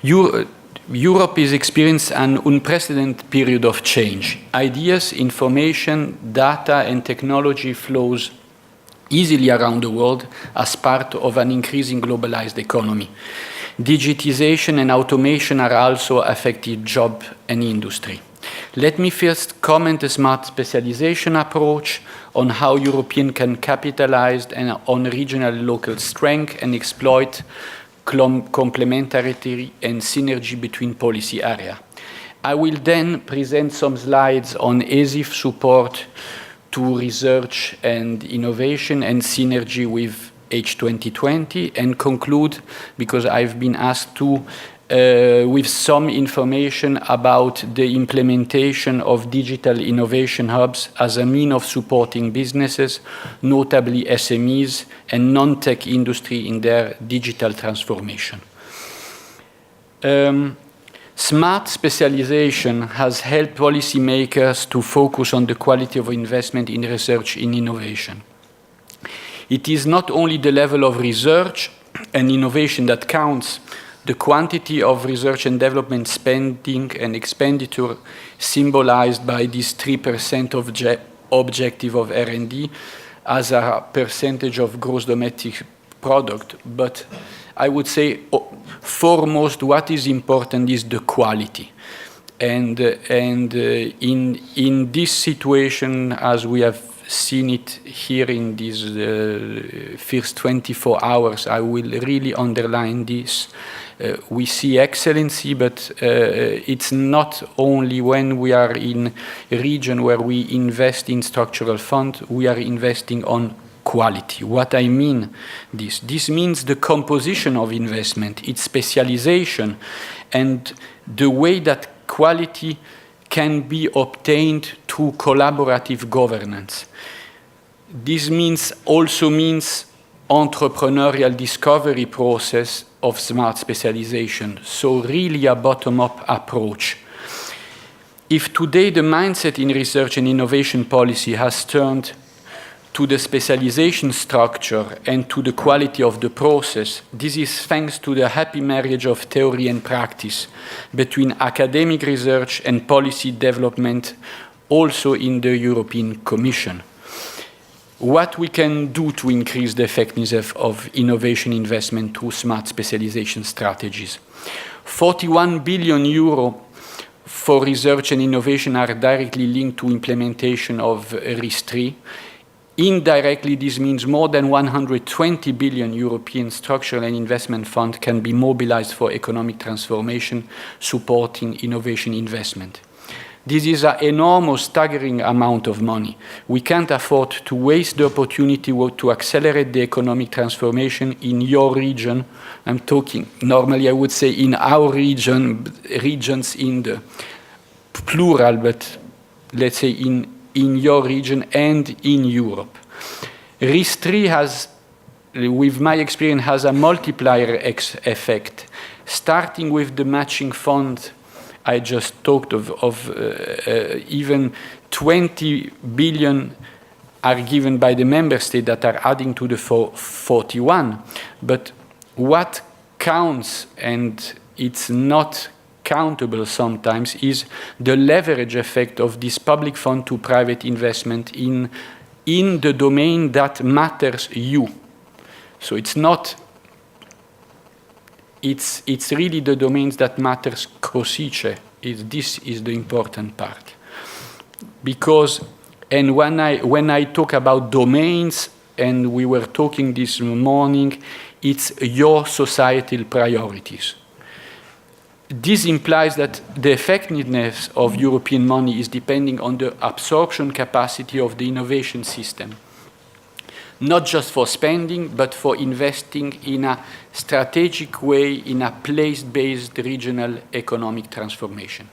Europe is experiencing an unprecedented period of change. Ideas, information, data, and technology flows easily around the world as part of an increasing globalized economy. Digitization and automation are also affecting job and industry. Let me first comment the smart specialization approach on how Europeans can capitalize on regional local strength and exploit complementarity and synergy between policy areas. I will then present some slides on ESIF support to research and innovation and synergy with H2020 and conclude, because I've been asked to, with some information about the implementation of digital innovation hubs as a means of supporting businesses, notably SMEs and non-tech industry in their digital transformation. Smart specialization has helped policymakers to focus on the quality of investment in research and innovation. It is not only the level of research and innovation that counts. The quantity of research and development spending and expenditure symbolized by this 3% objective of R&D as a percentage of gross domestic product. But I would say foremost what is important is the quality. And in this situation, as we have seen it here in these first 24 hours, I will really underline this. We see excellency, but it's not only when we are in a region where we invest in structural funds, we are investing on quality. What I mean this means the composition of investment, its specialization, and the way that quality can be obtained through collaborative governance. This also means entrepreneurial discovery process of smart specialization, so really a bottom-up approach. If today the mindset in research and innovation policy has turned to the specialization structure and to the quality of the process, this is thanks to the happy marriage of theory and practice between academic research and policy development, also in the European Commission. What we can do to increase the effectiveness of innovation investment through smart specialization strategies. 41 billion euro for research and innovation are directly linked to implementation of RIS3. Indirectly, this means more than 120 billion European structural and investment funds can be mobilized for economic transformation, supporting innovation investment. This is an enormous, staggering amount of money. We can't afford to waste the opportunity to accelerate the economic transformation in your region. I'm talking, normally I would say in our region, regions in the plural, but let's say in your region and in Europe. RIS3 has, with my experience, has a multiplier effect, starting with the matching fund I just talked of even 20 billion are given by the member state that are adding to the 41. But what counts, and it's not countable sometimes, is the leverage effect of this public fund to private investment in the domain that matters you. So it's not, it's really the domains that matters Kosice. This is the important part. Because, and when I talk about domains, and we were talking this morning, it's your societal priorities. This implies that the effectiveness of European money is depending on the absorption capacity of the innovation system. Not just for spending, but for investing in a strategic way in a place-based regional economic transformation.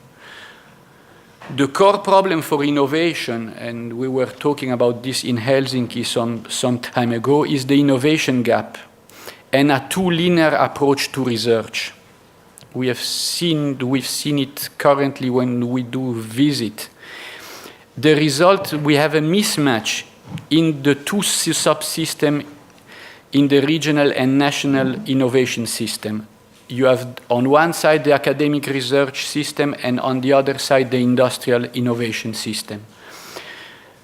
The core problem for innovation, and we were talking about this in Helsinki some time ago, is the innovation gap and a too linear approach to research. We've seen it currently when we do visit. The result, we have a mismatch in the two subsystems in the regional and national innovation system. you have on one side the academic research system and on the other side the industrial innovation system.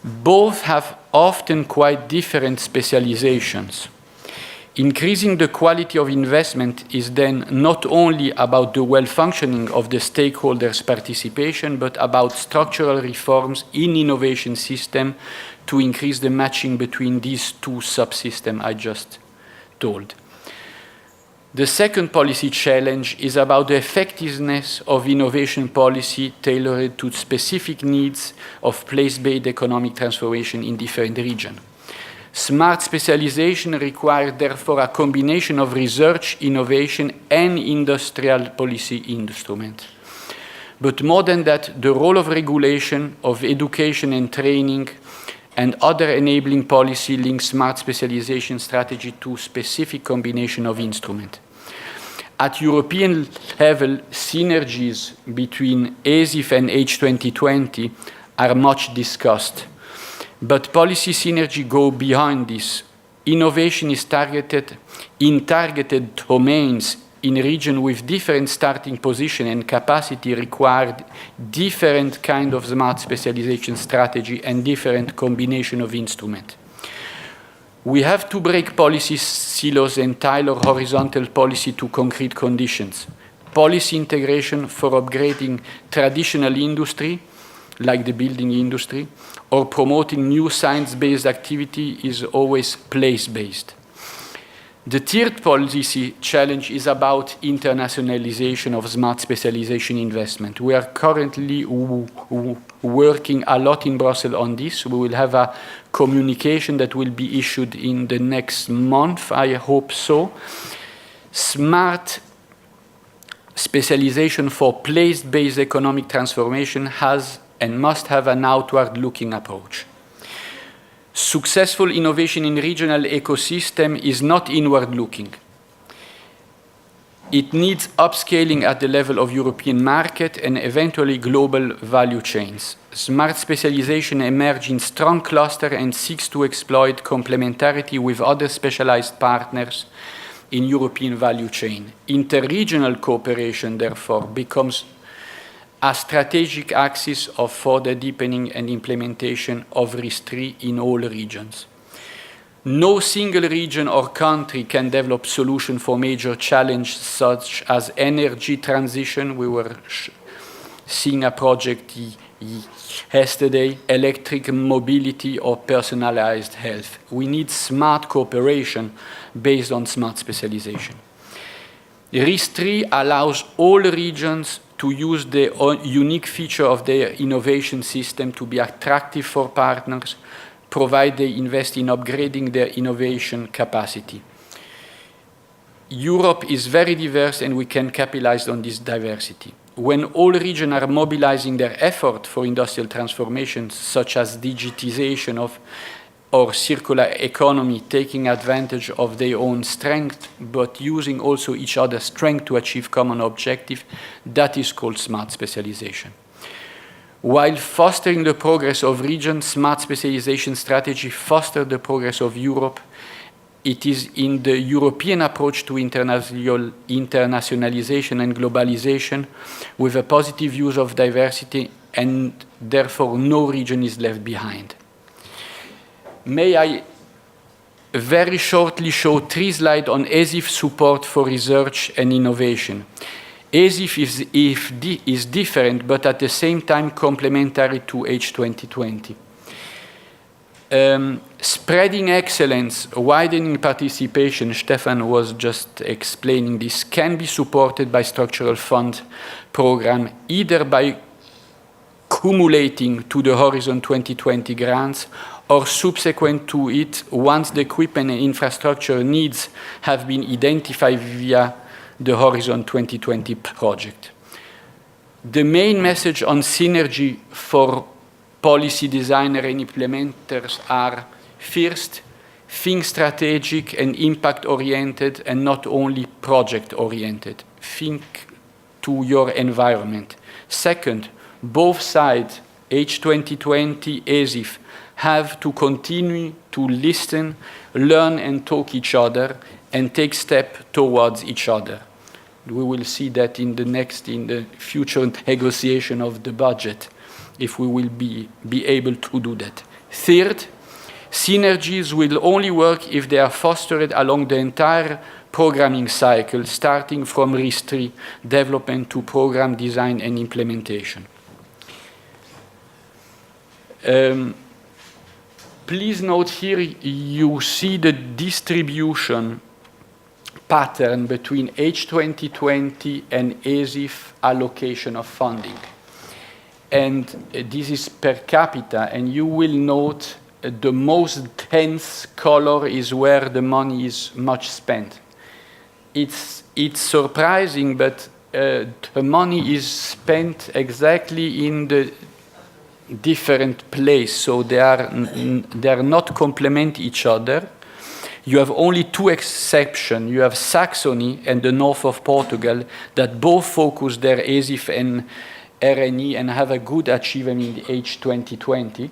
Both have often quite different specializations. Increasing the quality of investment is then not only about the well-functioning of the stakeholders' participation, but about structural reforms in innovation system to increase the matching between these two subsystems I just told. The second policy challenge is about the effectiveness of innovation policy tailored to specific needs of place-based economic transformation in different regions. Smart specialization requires, therefore, a combination of research, innovation, and industrial policy instruments. But more than that, the role of regulation, of education and training, and other enabling policy links smart specialization strategy to specific combination of instruments. At European level, synergies between ESIF and H2020 are much discussed. But policy synergy go beyond this. Innovation is targeted in targeted domains in a region with different starting position and capacity required different kind of smart specialization strategy and different combination of instruments. We have to break policy silos and tailor horizontal policy to concrete conditions. Policy integration for upgrading traditional industry, like the building industry, or promoting new science-based activity is always place-based. The third policy challenge is about internationalization of smart specialization investment. We are currently working a lot in Brussels on this. We will have a communication that will be issued in the next month, I hope so. Smart specialization for place-based economic transformation has and must have an outward-looking approach. Successful innovation in regional ecosystem is not inward-looking. It needs upscaling at the level of European market and eventually global value chains. Smart specialization emerges in strong cluster and seeks to exploit complementarity with other specialized partners in European value chain. Interregional cooperation, therefore, becomes a strategic axis of further deepening and implementation of RIS3 in all regions. No single region or country can develop solution for major challenges such as energy transition. We were seeing a project yesterday, electric mobility or personalized health. We need smart cooperation based on smart specialization. RIS3 allows all regions to use the unique feature of their innovation system to be attractive for partners, provided they invest in upgrading their innovation capacity. Europe is very diverse and we can capitalize on this diversity. When all regions are mobilizing their effort for industrial transformations, such as digitization of or circular economy, taking advantage of their own strength, but using also each other's strength to achieve common objective, that is called smart specialization. While fostering the progress of regions, smart specialization strategy fosters the progress of Europe. It is in the European approach to internationalization and globalization with a positive use of diversity, and therefore no region is left behind. May I very shortly show 3 slides on ESIF support for research and innovation. ESIF is different, but at the same time complementary to H2020. Spreading excellence, widening participation, Stefan was just explaining this, can be supported by structural fund program, either by cumulating to the Horizon 2020 grants or subsequent to it once the equipment and infrastructure needs have been identified via the Horizon 2020 project. The main message on synergy for policy designers and implementers are, first, think strategic and impact-oriented and not only project-oriented. Think to your environment. Second, both sides, H2020, ESIF, have to continue to listen, learn and talk each other and take steps towards each other. We will see that in the future negotiation of the budget, if we will be able to do that. Third, synergies will only work if they are fostered along the entire programming cycle, starting from RIS3 development to program design and implementation. Please note here you see the distribution pattern between H2020 and ESIF allocation of funding. And this is per capita, and you will note the most dense color is where the money is much spent. It's surprising, but the money is spent exactly in the different place, so they are not complement each other. You have only two exceptions. You have Saxony and the north of Portugal that both focus their ESIF and RNE and have a good achievement in the H2020.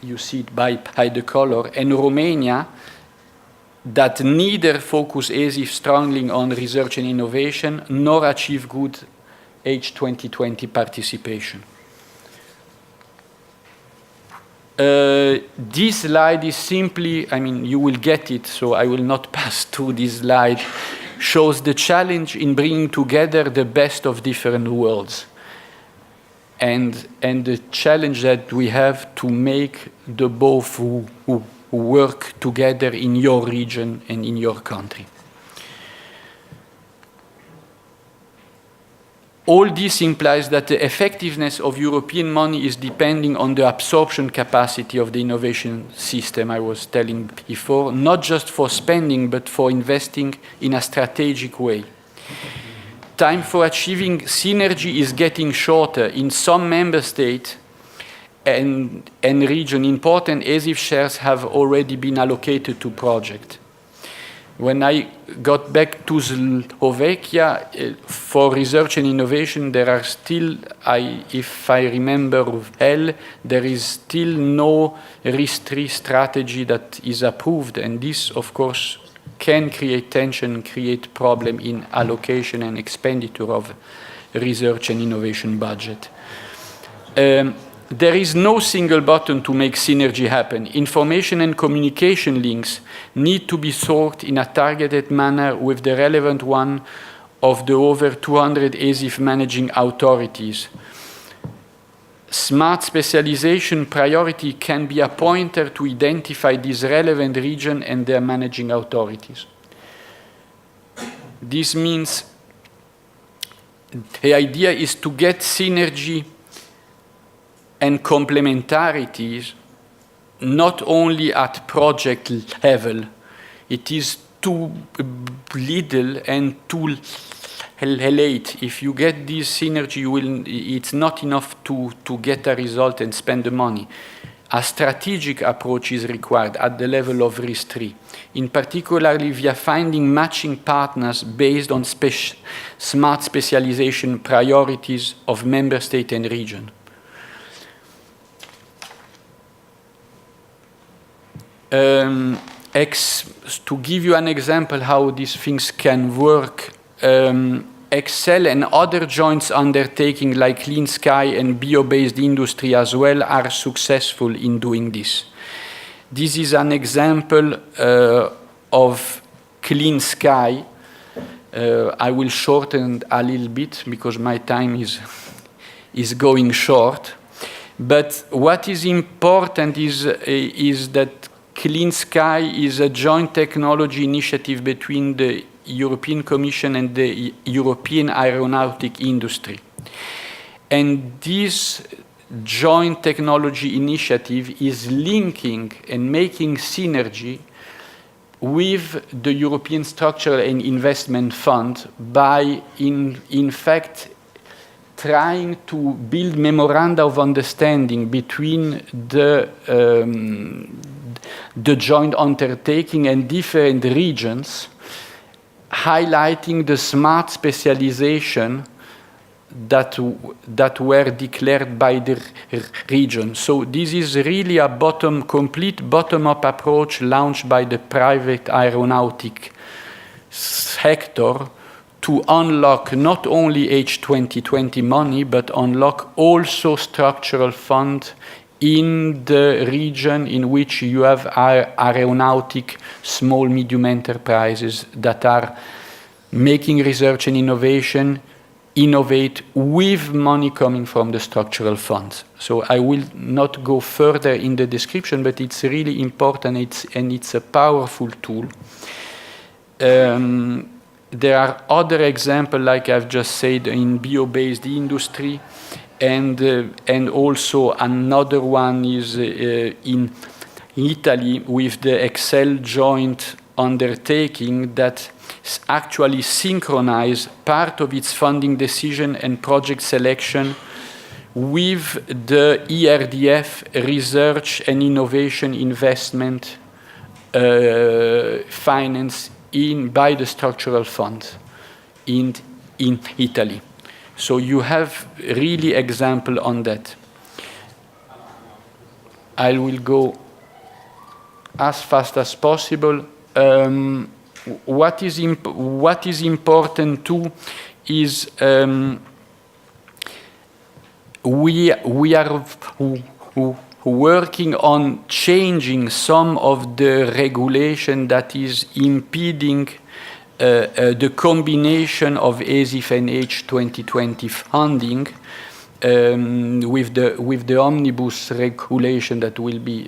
You see it by the color. And Romania that neither focus ESIF strongly on research and innovation nor achieve good H2020 participation. This slide is simply, you will get it, so I will not pass through this slide, shows the challenge in bringing together the best of different worlds. And the challenge that we have to make the both who work together in your region and in your country. All this implies that the effectiveness of European money is depending on the absorption capacity of the innovation system I was telling before, not just for spending, but for investing in a strategic way. Time for achieving synergy is getting shorter. In some member states and region, important ESIF shares have already been allocated to projects. When I got back to Slovakia for research and innovation, there are still, if I remember well, there is still no RIS3 strategy that is approved, and this, of course, can create tension, create problem in allocation and expenditure of research and innovation budget. There is no single button to make synergy happen. Information and communication links need to be sought in a targeted manner with the relevant one of the over 200 ESIF managing authorities. Smart specialization priority can be a pointer to identify this relevant region and their managing authorities. This means the idea is to get synergy and complementarities not only at project level. It is too little and too late. If you get this synergy, it's not enough to get a result and spend the money. A strategic approach is required at the level of RIS3, in particular via finding matching partners based on smart specialization priorities of member state and region. To give you an example how these things can work, Excel and other joint undertakings like Clean Sky and bio-based industry as well are successful in doing this. This is an example of Clean Sky. I will shorten a little bit because my time is going short. But what is important is that Clean Sky is a joint technology initiative between the European Commission and the European aeronautic industry. And this joint technology initiative is linking and making synergy with the European Structural and Investment Fund by, in fact, trying to build memoranda of understanding between the joint undertaking and different regions, highlighting the smart specialization that were declared by the region. So this is really a complete bottom-up approach launched by the private aeronautic sector to unlock not only H2020 money, but unlock also structural fund in the region in which you have aeronautic small, medium enterprises that are making research and innovation, innovate with money coming from the structural funds. So I will not go further in the description, but it's really important, and it's a powerful tool. There are other examples, like I've just said, in bio-based industry, and also another one is in Italy with the Excel joint undertaking that actually synchronize part of its funding decision and project selection with the ERDF research and innovation investment finance by the structural fund in Italy. So you have really example on that. I will go as fast as possible. What is important too is we are working on changing some of the regulation that is impeding the combination of ESIF and H2020 funding with the omnibus regulation that will be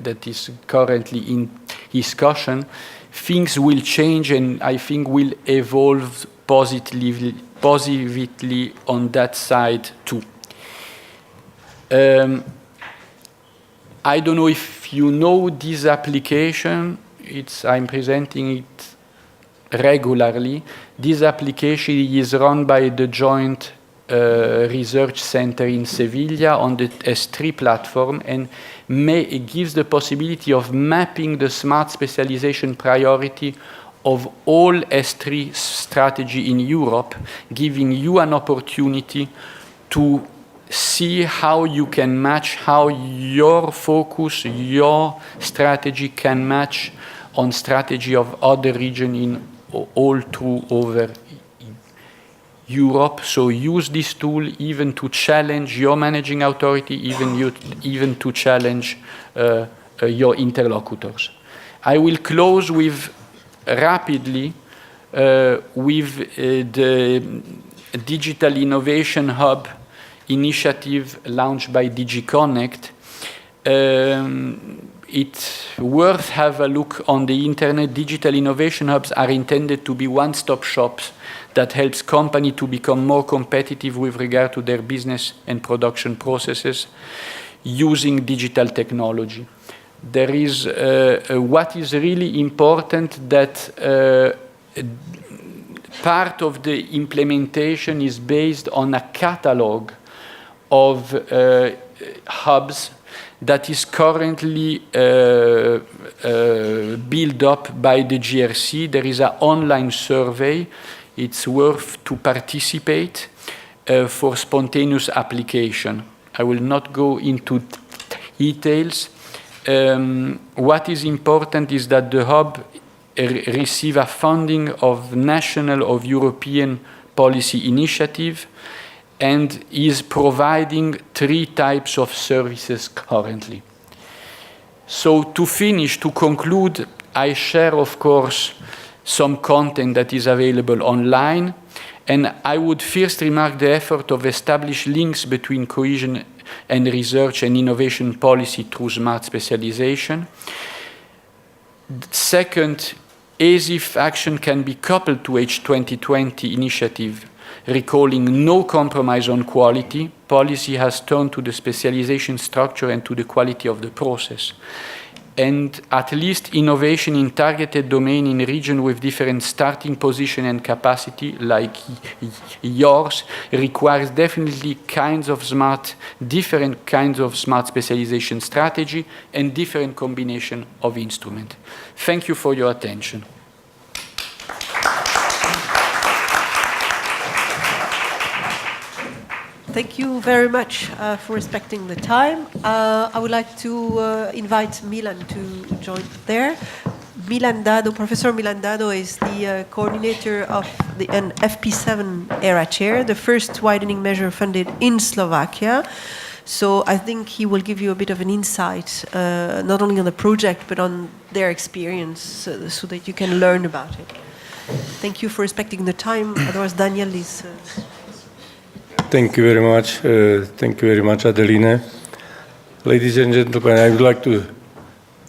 that is currently in discussion. Things will change, and I think will evolve positively on that side too. I don't know if you know this application. I'm presenting it regularly. This application is run by the Joint Research Center in Sevilla on the S3 platform, and it gives the possibility of mapping the smart specialization priority of all S3 strategy in Europe, giving you an opportunity to see how you can match, how your focus, your strategy can match on strategy of other region in all through over Europe. So use this tool even to challenge your managing authority, even to challenge your interlocutors. I will close with rapidly with the Digital Innovation Hub initiative launched by DG Connect. It's worth have a look on the internet. Digital innovation hubs are intended to be one-stop shops that helps companies to become more competitive with regard to their business and production processes using digital technology. There is what is really important, that part of the implementation is based on a catalog of hubs that is currently built up by the GRC. There is an online survey. It's worth to participate for spontaneous application. I will not go into details. What is important is that the hub receive a funding of national or European policy initiative, and is providing 3 types of services currently. So to finish, to conclude, I share, of course, some content that is available online, and I would first remark the effort of establish links between cohesion and research and innovation policy through smart specialization. Second, ESIF action can be coupled to H2020 initiative, recalling no compromise on quality. Policy has turned to the specialization structure and to the quality of the process. And at least innovation in targeted domain in a region with different starting position and capacity, like yours, requires definitely different kinds of smart specialization strategy and different combination of instrument. Thank you for your attention. Thank you very much for respecting the time. I would like to invite Milan to join there. Milandado, Professor Milandado is the coordinator of the FP7 ERA chair, the first widening measure funded in Slovakia. So I think he will give you a bit of an insight, not only on the project, but on their experience, so that you can learn about it. Thank you for respecting the time. Otherwise, Daniel is... Thank you very much. Thank you very much, Adeline. Ladies and gentlemen, I would like to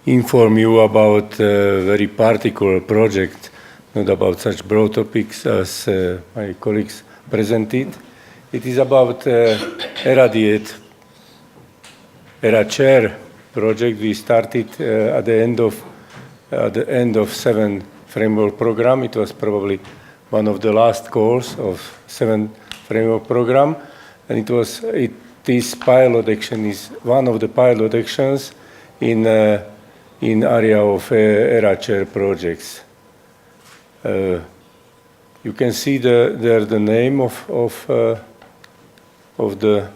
inform you about a very particular project, not about such broad topics as my colleagues presented. It is about ERA chair project we started at the end of 7 framework program. It was probably one of the last calls of 7 framework program, and this pilot action is one of the pilot actions in area of ERA chair projects. You can see there the name of the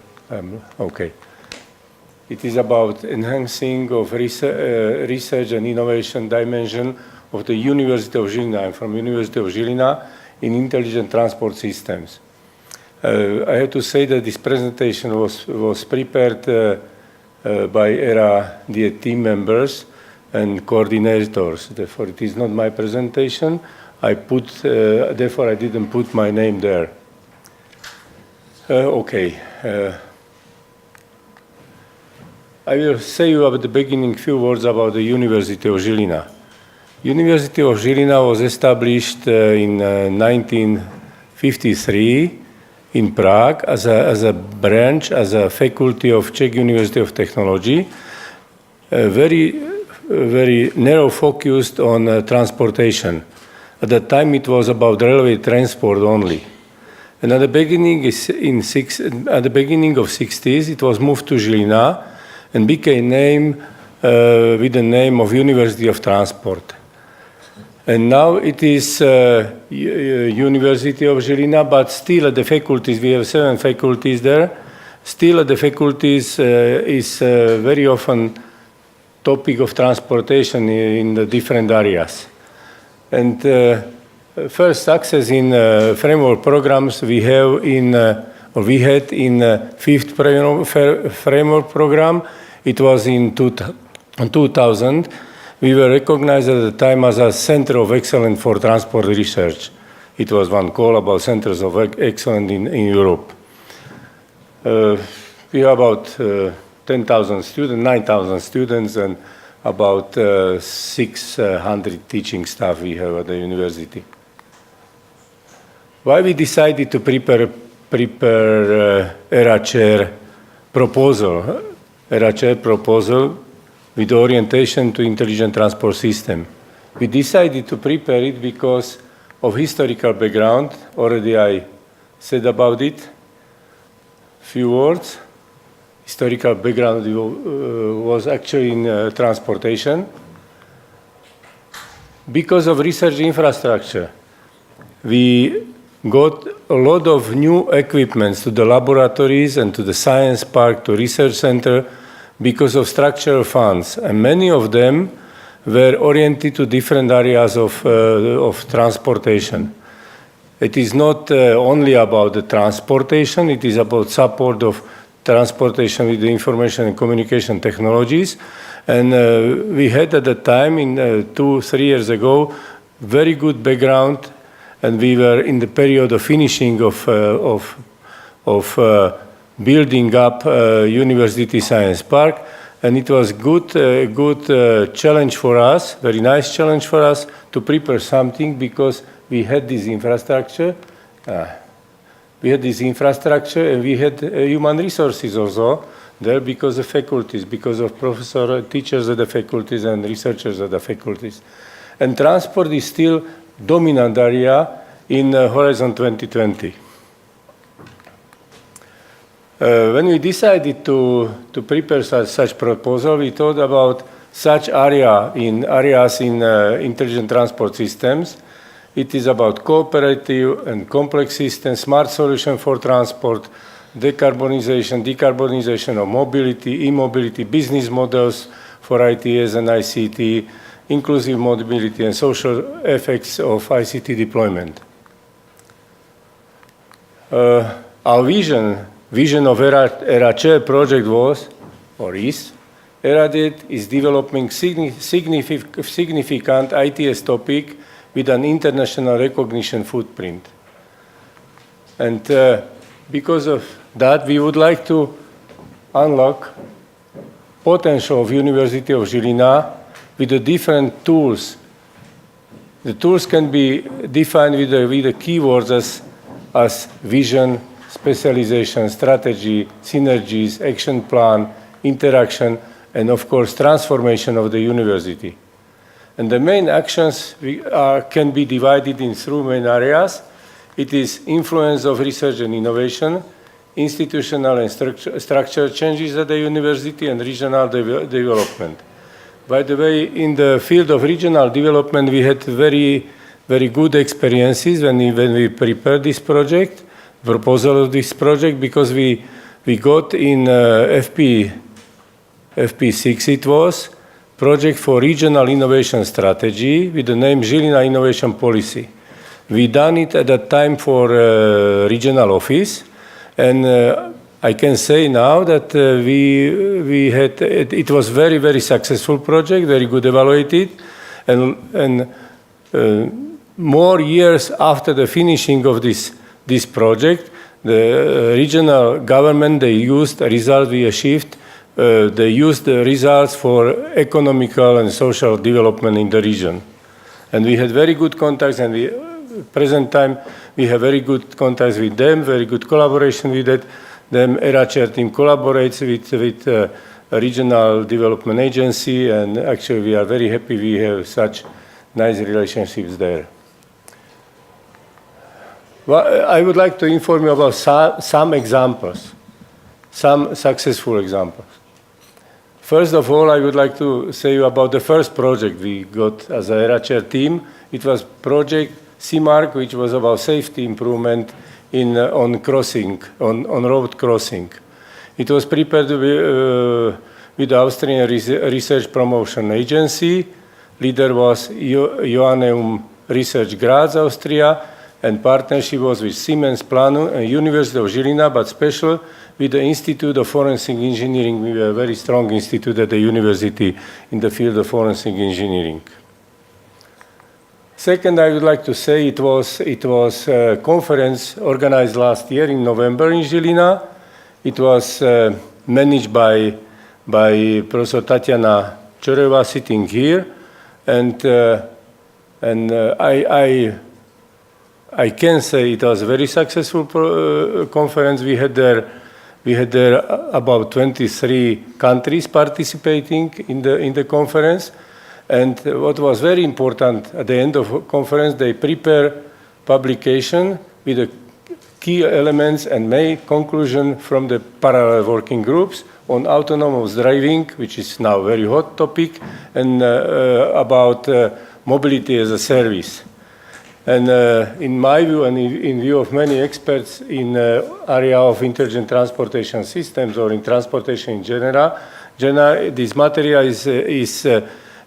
okay. It is about enhancing of research and innovation dimension of the University of Žilina. I'm from University of Žilina in intelligent transport systems. I have to say that this presentation was prepared by ERA team members and coordinators. Therefore, it is not my presentation. Therefore, I didn't put my name there. Okay. I will say you at the beginning a few words about the University of Žilina. University of Žilina was established in 1953 in Prague as a branch, as a faculty of Czech University of Technology, very narrow focused on transportation. At that time, it was about railway transport only. And at the beginning of 60s, it was moved to Žilina and became with the name of University of Transport. And now it is University of Žilina, but still at the faculties, we have 7 faculties there. Still at the faculties is very often topic of transportation in the different areas. And first success in framework programs we had in 5th framework program. It was in 2000. We were recognized at the time as a Center of Excellence for Transport Research. It was one call about Centers of Excellence in Europe. We have about 10,000 students, 9,000 students, and about 600 teaching staff we have at the university. Why we decided to prepare ERA chair proposal with orientation to intelligent transport system? We decided to prepare it because of historical background. Already I said about it. Few words. Historical background was actually in transportation. Because of research infrastructure, we got a lot of new equipments to the laboratories and to the science park, to research center, because of structural funds, and many of them were oriented to different areas of transportation. It is not only about the transportation, it is about support of transportation with the information and communication technologies. And we had at the time, 2-3 years ago, very good background, and we were in the period of finishing of building up University Science Park, and it was good challenge for us, very nice challenge for us to prepare something because we had this infrastructure. And we had human resources also there because of faculties, because of teachers at the faculties and researchers at the faculties. And transport is still dominant area in Horizon 2020. When we decided to prepare such proposal, we thought about such areas in intelligent transport systems. It is about cooperative and complex systems, smart solution for transport, decarbonization of mobility, e-mobility, business models for ITS and ICT, inclusive mobility and social effects of ICT deployment. Our vision of ERA-Chair project was, or is, ERADIT is developing significant ITS topic with an international recognition footprint. And because of that, we would like to unlock potential of University of Žilina with the different tools. The tools can be defined with the keywords as vision, specialization, strategy, synergies, action plan, interaction, and of course, transformation of the university. And the main actions can be divided in three main areas. It is influence of research and innovation, institutional and structural changes at the university, and regional development. By the way, in the field of regional development, we had very good experiences when we prepared this project, proposal of this project, because we got in FP6 it was, project for regional innovation strategy with the name Žilina Innovation Policy. We done it at that time for regional office, and I can say now that we had, it was very successful project, very good evaluated, and more years after the finishing of this project, the regional government, they used the result we achieved. They used the results for economical and social development in the region. And we had very good contacts, and present time, we have very good contacts with them, very good collaboration with them. ERA-Chair team collaborates with a regional development agency, and actually we are very happy we have such nice relationships there. Well, I would like to inform you about some examples, some successful examples. First of all, I would like to say about the first project we got as a ERA-Chair team. It was project CMARC, which was about safety improvement on road crossing. It was prepared with the Austrian Research Promotion Agency. Leader was Joanneum Research Graz, Austria, and partnership was with Siemens Planum and University of Žilina, but special with the Institute of Forensic Engineering. We were a very strong institute at the university in the field of forensic engineering. Second, I would like to say it was a conference organized last year in November in Žilina. It was managed by Professor Tatiana Čoreva sitting here, and I can say it was a very successful conference. We had there about 23 countries participating in the conference. And what was very important at the end of the conference, they prepare publication with the key elements and make conclusion from the parallel working groups on autonomous driving, which is now a very hot topic, and about mobility as a service. And in my view, and in view of many experts in the area of intelligent transportation systems or in transportation in general, this material is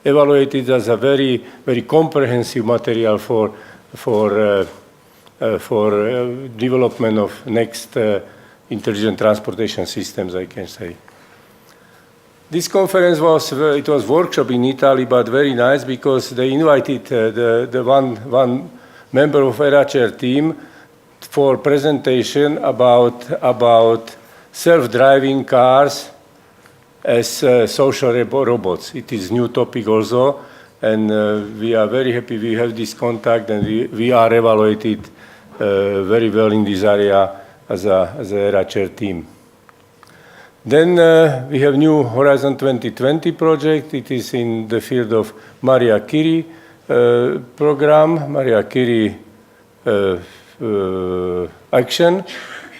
evaluated as a very comprehensive material for development of next intelligent transportation systems, I can say. This conference was workshop in Italy, but very nice because they invited the one member of ERA-Chair team for presentation about self-driving cars as social robots. It is new topic also, and we are very happy we have this contact, and we are evaluated very well in this area as a ERA-Chair team. Then we have new Horizon 2020 project. It is in the field of Maria Curie program, Maria Curie action,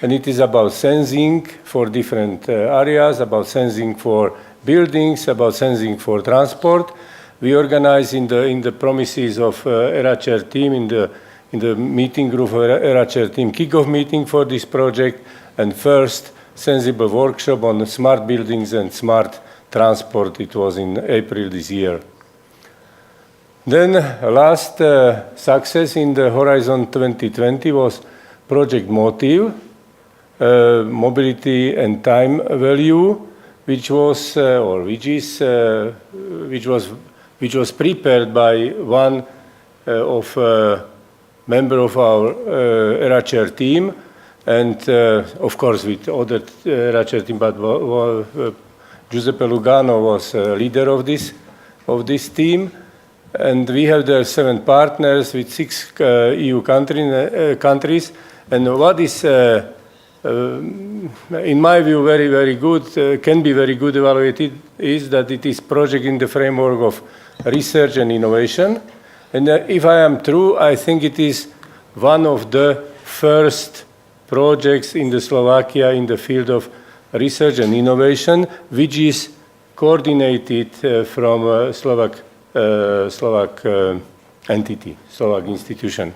and it is about sensing for different areas, about sensing for buildings, about sensing for transport. We organize in the premises of ERA-Chair team in the meeting group of ERA-Chair team kickoff meeting for this project, and first sensible workshop on smart buildings and smart transport. It was in April this year. Then last success in the Horizon 2020 was Project Motive, mobility and time value, which was prepared by one of member of our ERA chair team, and of course with other ERA chair team, but Giuseppe Lugano was leader of this team. And we have there 7 partners with 6 EU countries. And what is, in my view, very, very good, can be very good evaluated, is that it is project in the framework of research and innovation. And if I am true, I think it is one of the first projects in the Slovakia in the field of research and innovation, which is coordinated from Slovak entity, Slovak institution.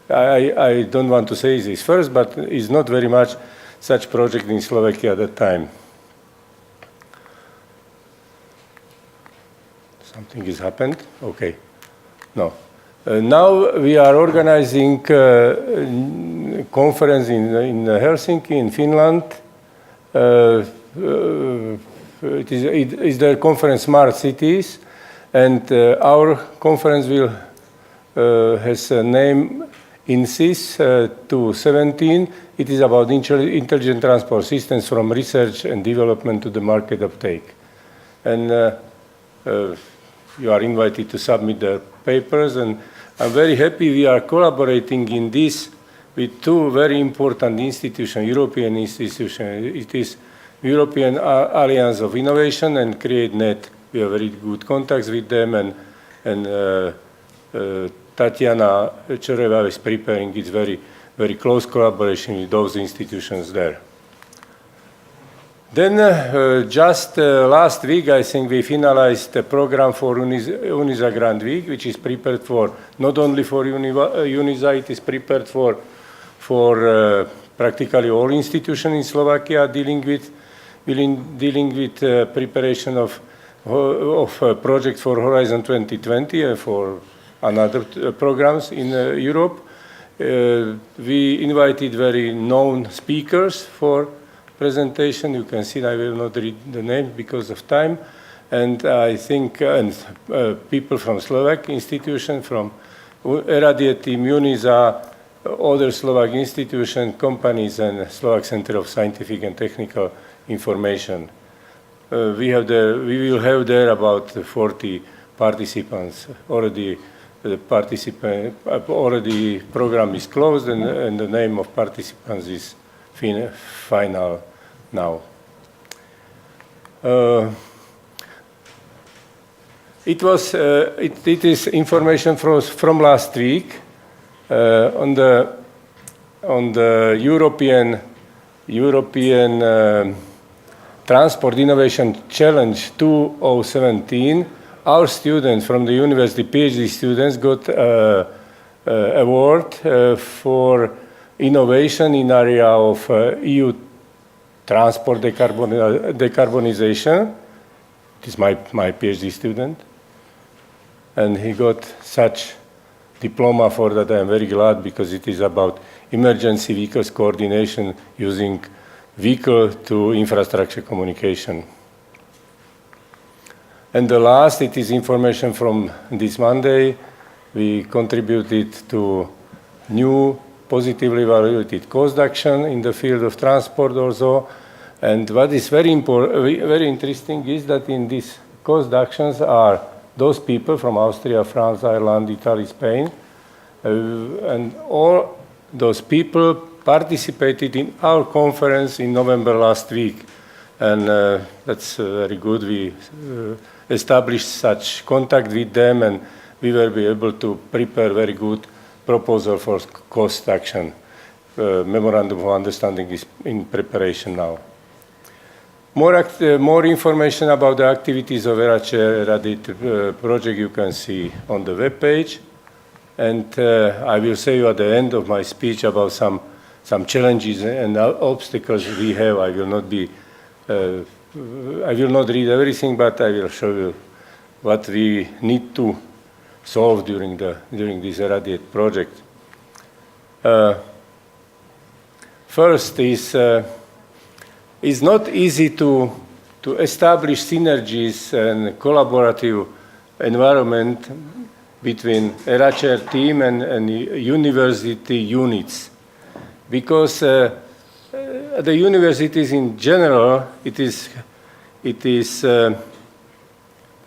I don't want to say this first, but it's not very much such project in Slovakia at that time. Something has happened? Okay. No. Now we are organizing conference in Helsinki, in Finland. It is the conference Smart Cities, and our conference will has a name INSYS 2017. It is about intelligent transport systems from research and development to the market uptake. And you are invited to submit the papers, and I'm very happy we are collaborating in this with 2 very important institutions, European institutions. It is European Alliance of Innovation and CreateNet. We have very good contacts with them, and Tatiana Chereva is preparing its very, very close collaboration with those institutions there. Then just last week, I think we finalized the program for UNISA Grand Week, which is prepared for, not only for UNISA, it is prepared for practically all institutions in Slovakia dealing with preparation of projects for Horizon 2020 and for another programs in Europe. We invited very known speakers for presentation. You can see I will not read the name because of time. And I think people from Slovak institution, from ERA team, UNISA, other Slovak institution, companies, and Slovak Center of Scientific and Technical Information. We will have there about 40 participants. Already program is closed, and the name of participants is final now. It is information from last week on the European Transport Innovation Challenge 2017. Our students from the university, PhD students, got award for innovation in area of EU transport decarbonization. It is my PhD student, and he got such diploma for that. I am very glad, because it is about emergency vehicles coordination using vehicle to infrastructure communication. And the last, it is information from this Monday. We contributed to new positively evaluated cost action in the field of transport also. And what is very interesting is that in these cost actions are those people from Austria, France, Ireland, Italy, Spain, and all those people participated in our conference in November last week. And that's very good. We established such contact with them, and we will be able to prepare very good proposal for cost action. Memorandum of understanding is in preparation now. More information about the activities of ERA project you can see on the web page. And I will say you at the end of my speech about some challenges and obstacles we have. I will not read everything, but I will show you what we need to solved during this Irradiate project. First is it's not easy to establish synergies and collaborative environment between ERA-chair team and university units, because the universities in general, it is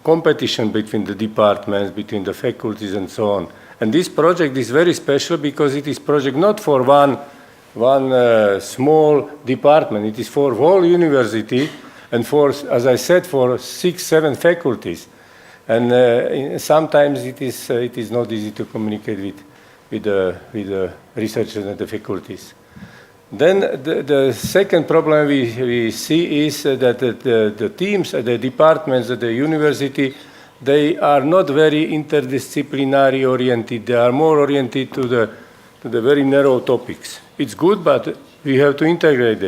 competition between the departments, between the faculties and so on. And this project is very special because it is project not for one small department, it is for whole university and for, as I said, for 6, 7 faculties. And sometimes it is not easy to communicate with the researchers and the faculties. Then the second problem we see is that the teams, the departments at the university, they are not very interdisciplinary oriented. They are more oriented to the very narrow topics. It's good, but we have to integrate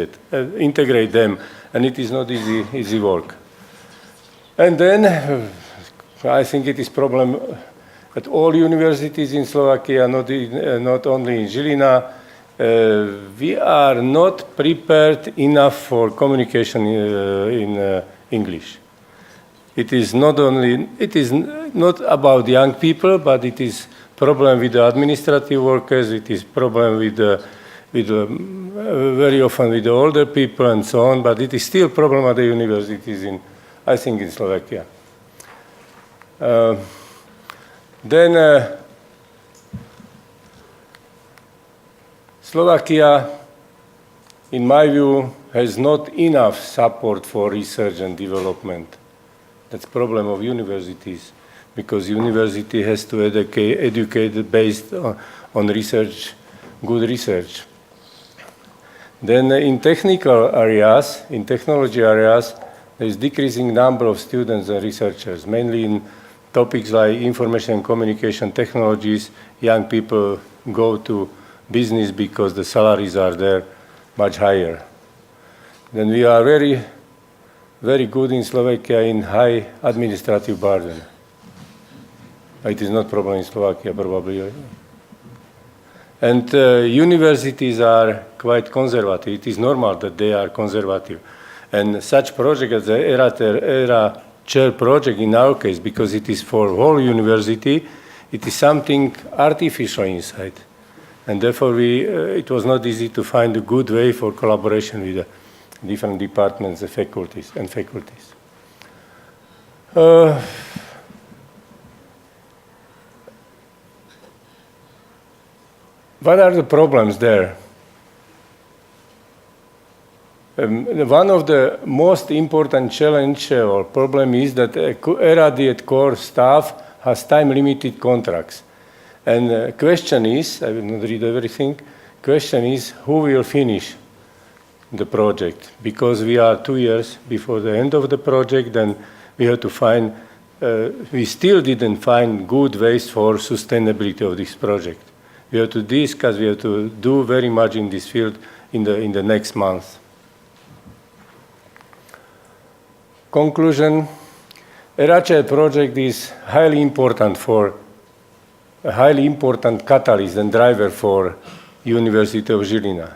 them, and it is not easy work. And then I think it is problem at all universities in Slovakia, not only in Žilina. We are not prepared enough for communication in English. It is not about young people, but it is problem with the administrative workers. It is problem with very often with the older people and so on. But it is still problem at the universities I think in Slovakia. Then Slovakia, in my view, has not enough support for research and development. That's the problem of universities, because university has to educate based on research, good research. Then in technical areas, in technology areas, there is decreasing number of students and researchers, mainly in topics like information and communication technologies. Young people go to business because the salaries are there much higher. Then we are very, very good in Slovakia in high administrative burden. It is not problem in Slovakia, probably. And universities are quite conservative. It is normal that they are conservative. And such project as the ERA-chair project in our case, because it is for whole university, it is something artificial inside. And therefore, it was not easy to find a good way for collaboration with the different departments and faculties. What are the problems there? One of the most important challenge or problem is that Irradiate core staff has time-limited contracts. And the question is, I will not read everything, question is who will finish the project? Because we are 2 years before the end of the project, and we have to find, we still didn't find good ways for sustainability of this project. We have to discuss, we have to do very much in this field in the next month. Conclusion, ERA-chair project is highly important a highly important catalyst and driver for University of Žilina.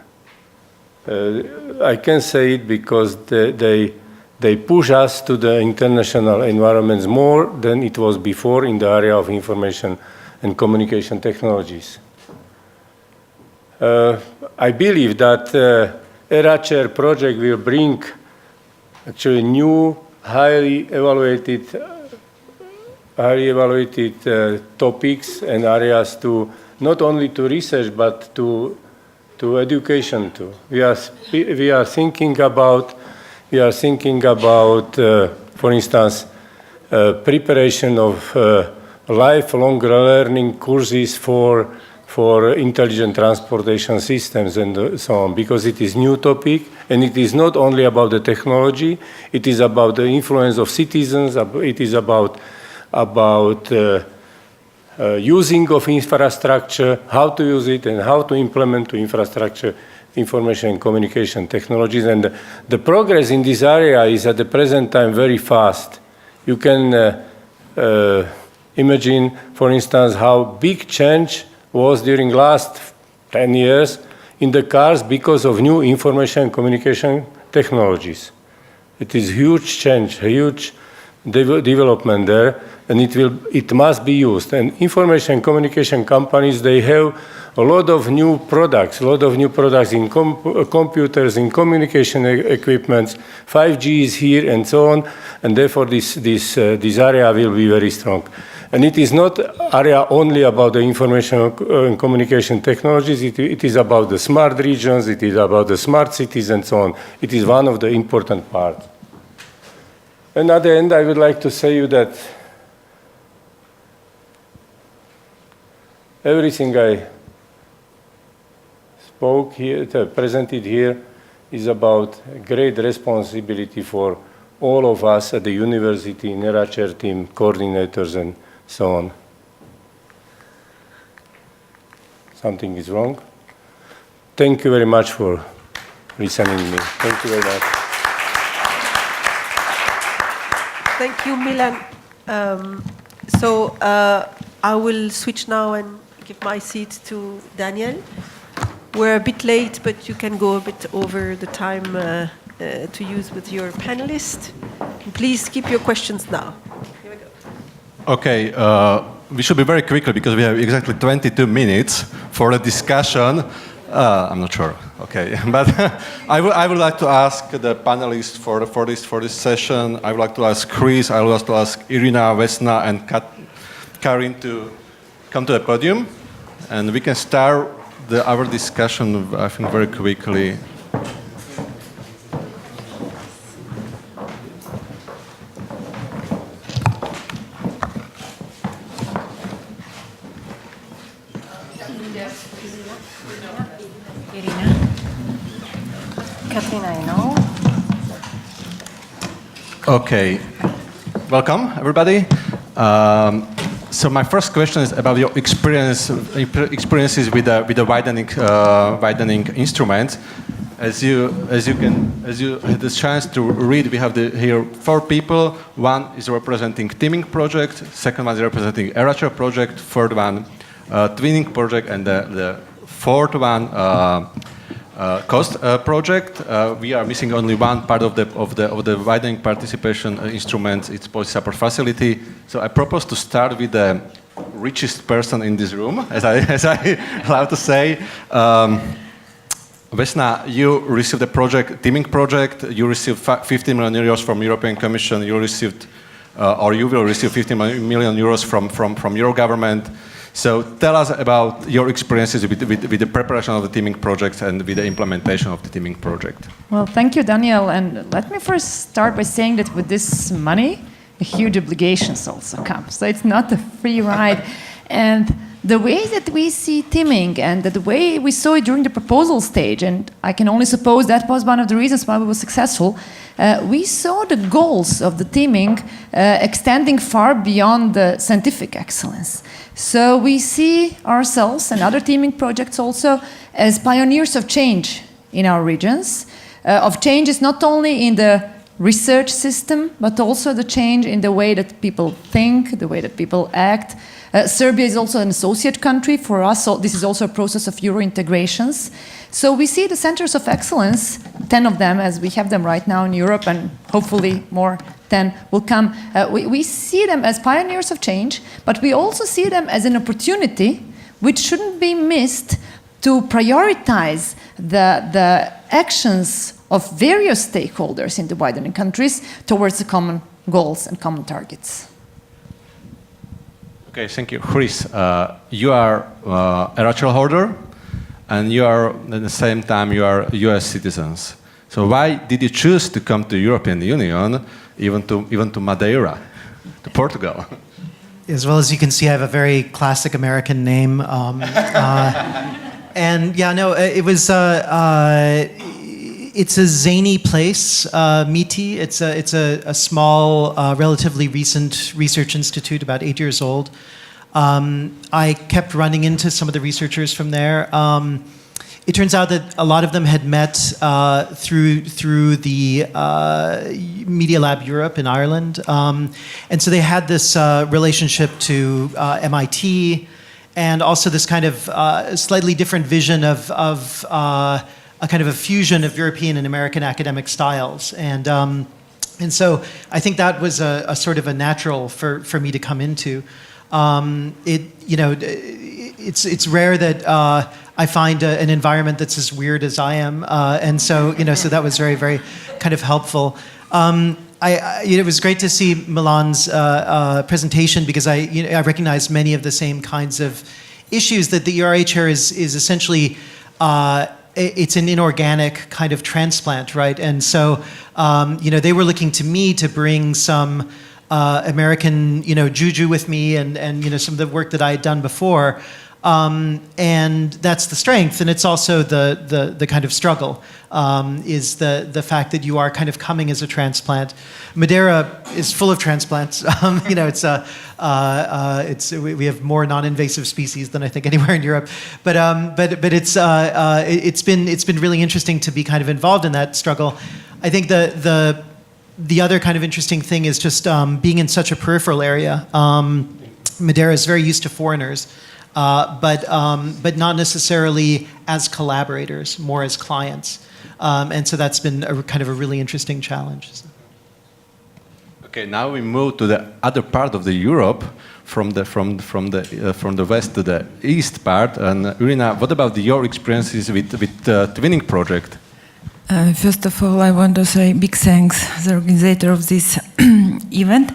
I can say it because they push us to the international environments more than it was before in the area of information and communication technologies. I believe that ERA-chair project will bring actually new, highly evaluated topics and areas to not only to research but to education too. We are thinking about, for instance, preparation of lifelong learning courses for intelligent transportation systems and so on, because it is new topic and it is not only about the technology, it is about the influence of citizens, it is about using of infrastructure, how to use it and how to implement to infrastructure information and communication technologies. And the progress in this area is at the present time very fast. You can imagine, for instance, how big change was during last 10 years in the cars because of new information and communication technologies. It is huge change, a huge development there, and it must be used. And information and communication companies, they have a lot of new products in computers, in communication equipments. 5G is here and so on, and therefore this area will be very strong. And it is not area only about the information and communication technologies, it is about the smart regions, it is about the smart cities and so on. It is one of the important parts. And at the end, I would like to say you that everything I spoke here, presented here, is about great responsibility for all of us at the university, NERA-chair team, coordinators, and so on. Something is wrong. Thank you very much for listening to me. Thank you very much. Thank you, Milan. I will switch now and give my seat to Daniel. We're a bit late, but you can go a bit over the time to use with your panelists. Please keep your questions now. Here we go. Okay, we should be very quickly because we have exactly 22 minutes for a discussion. I'm not sure. Okay, but I would like to ask the panelists for this session. I would like to ask Chris. I would like to ask Irina, Vesna, and Karin to come to the podium, and we can start our discussion, I think, very quickly. Okay, welcome everybody. So my first question is about your experiences with the widening instrument. As you had the chance to read, we have here 4 people. One is representing teaming project. Second one is representing ERA-chair project. Third one, twinning project, and the fourth one, cost project. We are missing only one part of the widening participation instrument. It's policy support facility. So I propose to start with the richest person in this room, as I love to say. Vesna, you received a teaming project. You received 50 million euros from European Commission. You received, or you will receive 50 million euros from your government. So tell us about your experiences with the preparation of the teaming project and with the implementation of the teaming project. Well, thank you, Daniel. And let me first start by saying that with this money, huge obligations also come. So it's not a free ride. And the way that we see teaming and the way we saw it during the proposal stage, and I can only suppose that was one of the reasons why we were successful, we saw the goals of the teaming extending far beyond the scientific excellence. So we see ourselves and other teaming projects also as pioneers of change in our regions, of changes not only in the research system, but also the change in the way that people think, the way that people act. Serbia is also an associate country for us, so this is also a process of Euro integrations. So we see the centers of excellence, 10 of them as we have them right now in Europe, and hopefully more 10 will come. We see them as pioneers of change, but we also see them as an opportunity which shouldn't be missed to prioritize the actions of various stakeholders in the widening countries towards the common goals and common targets. Okay, thank you. Chris, you are ERA-chair holder, and you are, at the same time, you are US citizens. So why did you choose to come to European Union, even to Madeira, to Portugal? As well as you can see, I have a very classic American name. And yeah, no, it was, it's a zany place, MITI. It's a small, relatively recent research institute, about 8 years old. I kept running into some of the researchers from there. it turns out that a lot of them had met through the Media Lab Europe in Ireland, and so they had this relationship to MIT, and also this kind of slightly different vision of a kind of a fusion of European and American academic styles, and so I think that was a sort of a natural for me to come into. It's rare that I find an environment that's as weird as I am, and so so that was very, very kind of helpful. It was great to see Milan's presentation, because I recognized many of the same kinds of issues that the ERA chair is essentially. It's an inorganic kind of transplant, right? And so, they were looking to me to bring some American, juju with me, and some of the work that I had done before, and that's the strength, and it's also the kind of struggle, is the fact that you are kind of coming as a transplant. Madeira is full of transplants. We have more non-invasive species than I think anywhere in Europe, but it's been really interesting to be kind of involved in that struggle. I think the other kind of interesting thing is just being in such a peripheral area. Madeira is very used to foreigners, but not necessarily as collaborators, more as clients, and so that's been a kind of a really interesting challenge. Okay, now we move to the other part of the Europe, from the west to the east part. And Irina, what about your experiences with the Twinning project? First of all, I want to say big thanks to the organizer of this event.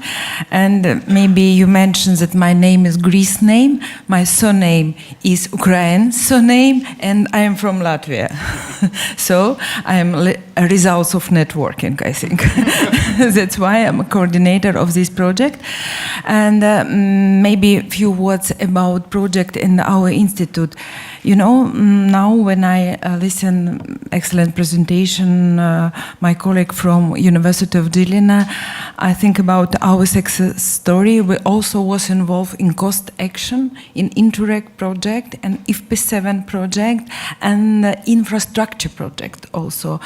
And maybe you mentioned that my name is Greece name, my surname is Ukrainian surname, and I am from Latvia. So I am a result of networking, I think. That's why I'm a coordinator of this project. And maybe a few words about project in our institute. Now when I listen excellent presentation, my colleague from University of Dilina, I think about our success story. We also was involved in cost action, in Interact project, and FP7 project, and infrastructure project also,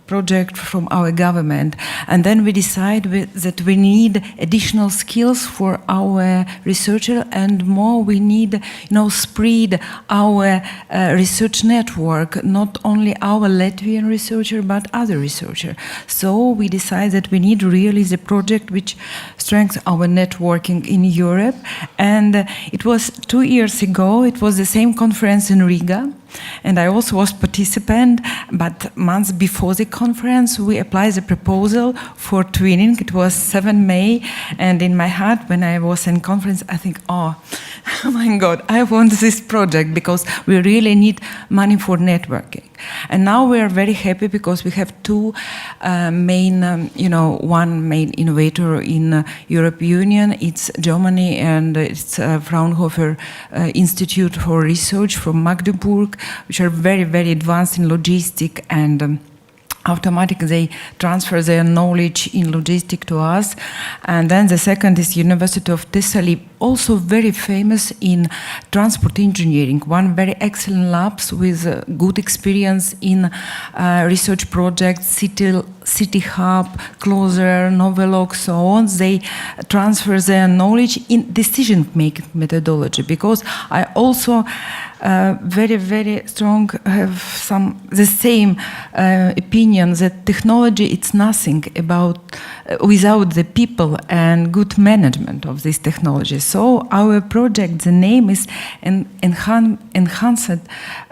project from our government. And then we decided that we need additional skills for our researcher, and more we need, spread our research network, not only our Latvian researcher, but other researcher. So we decided that we need really the project which strengthens our networking in Europe. And it was 2 years ago, it was the same conference in Riga. And I also was participant, but months before the conference, we applied the proposal for Twinning. It was 7 May, and in my heart, when I was in conference, I think, oh my God, I want this project, because we really need money for networking. And now we are very happy because we have two main, one main innovator in European Union. It's Germany, and it's Fraunhofer Institute for Research from Magdeburg, which are very, very advanced in logistics, and automatically they transfer their knowledge in logistics to us. And then the second is University of Thessaly, also very famous in transport engineering, one very excellent labs with good experience in research projects, City Hub, Closer, Novelog, so on. They transfer their knowledge in decision-making methodology, because I also very, very strong have the same opinion that technology, it's nothing about without the people and good management of this technology. So our project, the name is Enhanced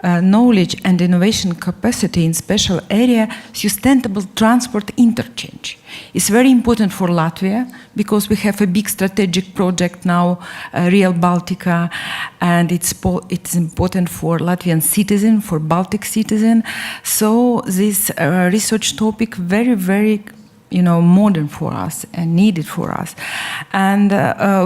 Knowledge and Innovation Capacity in Special Area Sustainable Transport Interchange. It's very important for Latvia, because we have a big strategic project now, Real Baltica, and it's important for Latvian citizen, for Baltic citizen. So this research topic very, very modern for us and needed for us. And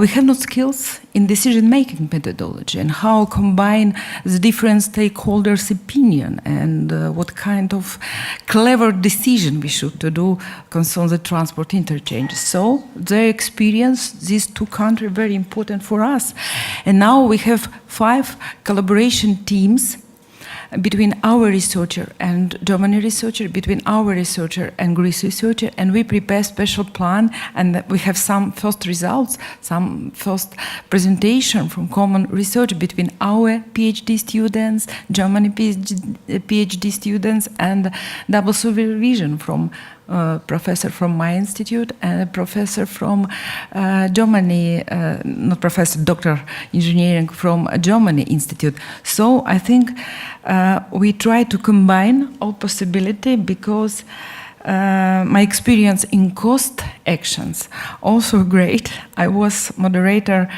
we have no skills in decision-making methodology and how combine the different stakeholders' opinion and what kind of clever decision we should to do concerning the transport interchange. So their experience, these two countries, very important for us. And now we have 5 collaboration teams between our researcher and Germany researcher, between our researcher and Greece researcher, and we prepare special plan, and we have some first results, some first presentation from common research between our PhD students, Germany PhD students, and double supervision from professor from my institute and a professor from Germany, not professor, doctor engineering from Germany institute. So I think we try to combine all possibility, because my experience in cost actions also great. I was moderator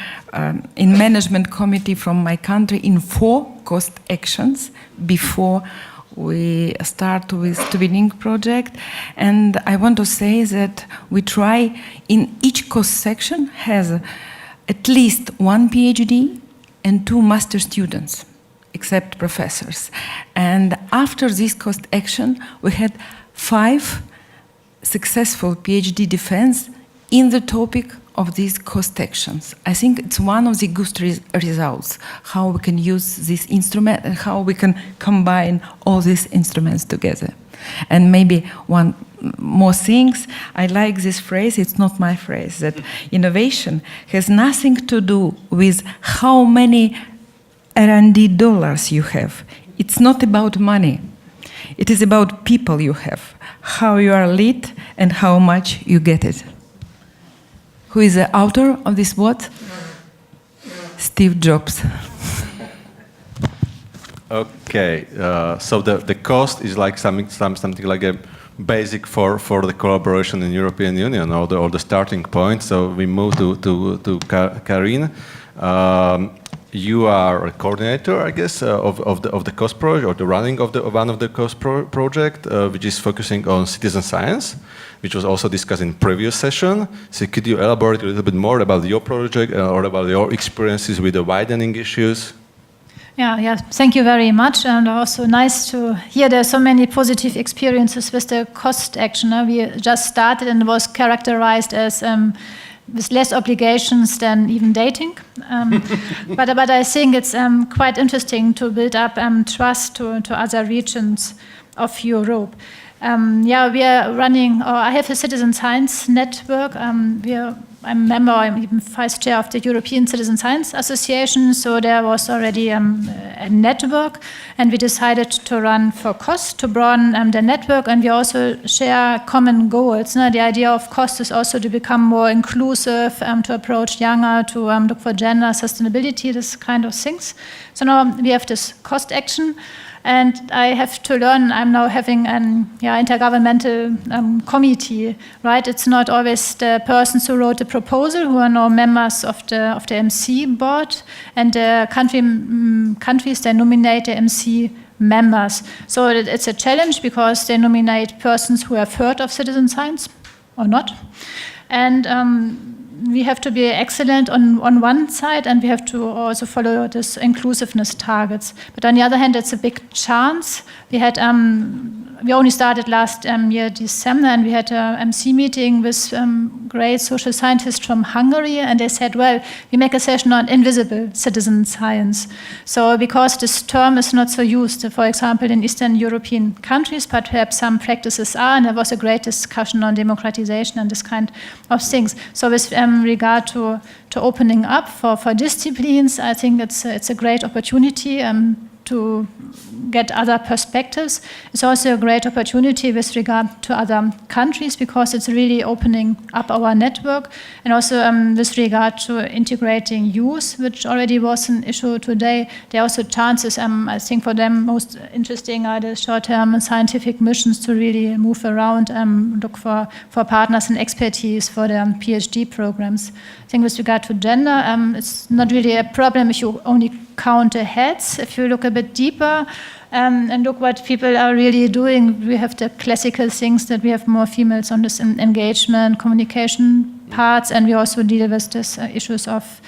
in management committee from my country in 4 cost actions before we start with Widening project, and I want to say that we try in each cost section has at least 1 PhD and 2 master students, except professors. And after this cost action, we had 5 successful PhD defense in the topic of these cost actions. I think it's one of the good results, how we can use this instrument and how we can combine all these instruments together. And maybe one more things, I like this phrase, it's not my phrase, that innovation has nothing to do with how many R&D dollars you have. It's not about money. It is about people you have, how you are lit and how much you get it. Who is the author of this what? Steve Jobs. Okay, so the cost is like something like a basic for the collaboration in European Union, or the starting point. So we move to Karin. You are a coordinator, I guess, of the cost project, or the running of one of the cost project, which is focusing on citizen science, which was also discussed in previous session. So could you elaborate a little bit more about your project or about your experiences with the widening issues? Yeah, thank you very much, and also nice to hear there are so many positive experiences with the cost action. We just started and it was characterized as with less obligations than even dating. But I think it's quite interesting to build up trust to other regions of Europe. We are running, I have a citizen science network. I'm a member, I'm even vice chair of the European Citizen Science Association, so there was already a network, and we decided to run for cost, to broaden the network, and we also share common goals. The idea of cost is also to become more inclusive, to approach younger, to look for gender, sustainability, this kind of things. So now we have this cost action. And I have to learn, I'm now having an intergovernmental committee, right? It's not always the persons who wrote the proposal who are now members of the MC board, and the countries, they nominate the MC members. So it's a challenge because they nominate persons who have heard of citizen science or not. And we have to be excellent on one side, and we have to also follow this inclusiveness targets. But on the other hand, it's a big chance. We only started last year, December, and we had a MC meeting with great social scientists from Hungary, and they said, well, we make a session on invisible citizen science. So because this term is not so used, for example, in Eastern European countries, but perhaps some practices are, and there was a great discussion on democratization and this kind of things. So with regard to opening up for disciplines, I think it's a great opportunity to get other perspectives. It's also a great opportunity with regard to other countries because it's really opening up our network, and also with regard to integrating youth, which already was an issue today. There are also chances, I think for them most interesting are the short-term scientific missions to really move around, look for partners and expertise for their PhD programs. I think with regard to gender, it's not really a problem if you only count the heads. If you look a bit deeper and look what people are really doing, we have the classical things that we have more females on this engagement, communication parts, and we also deal with this issues of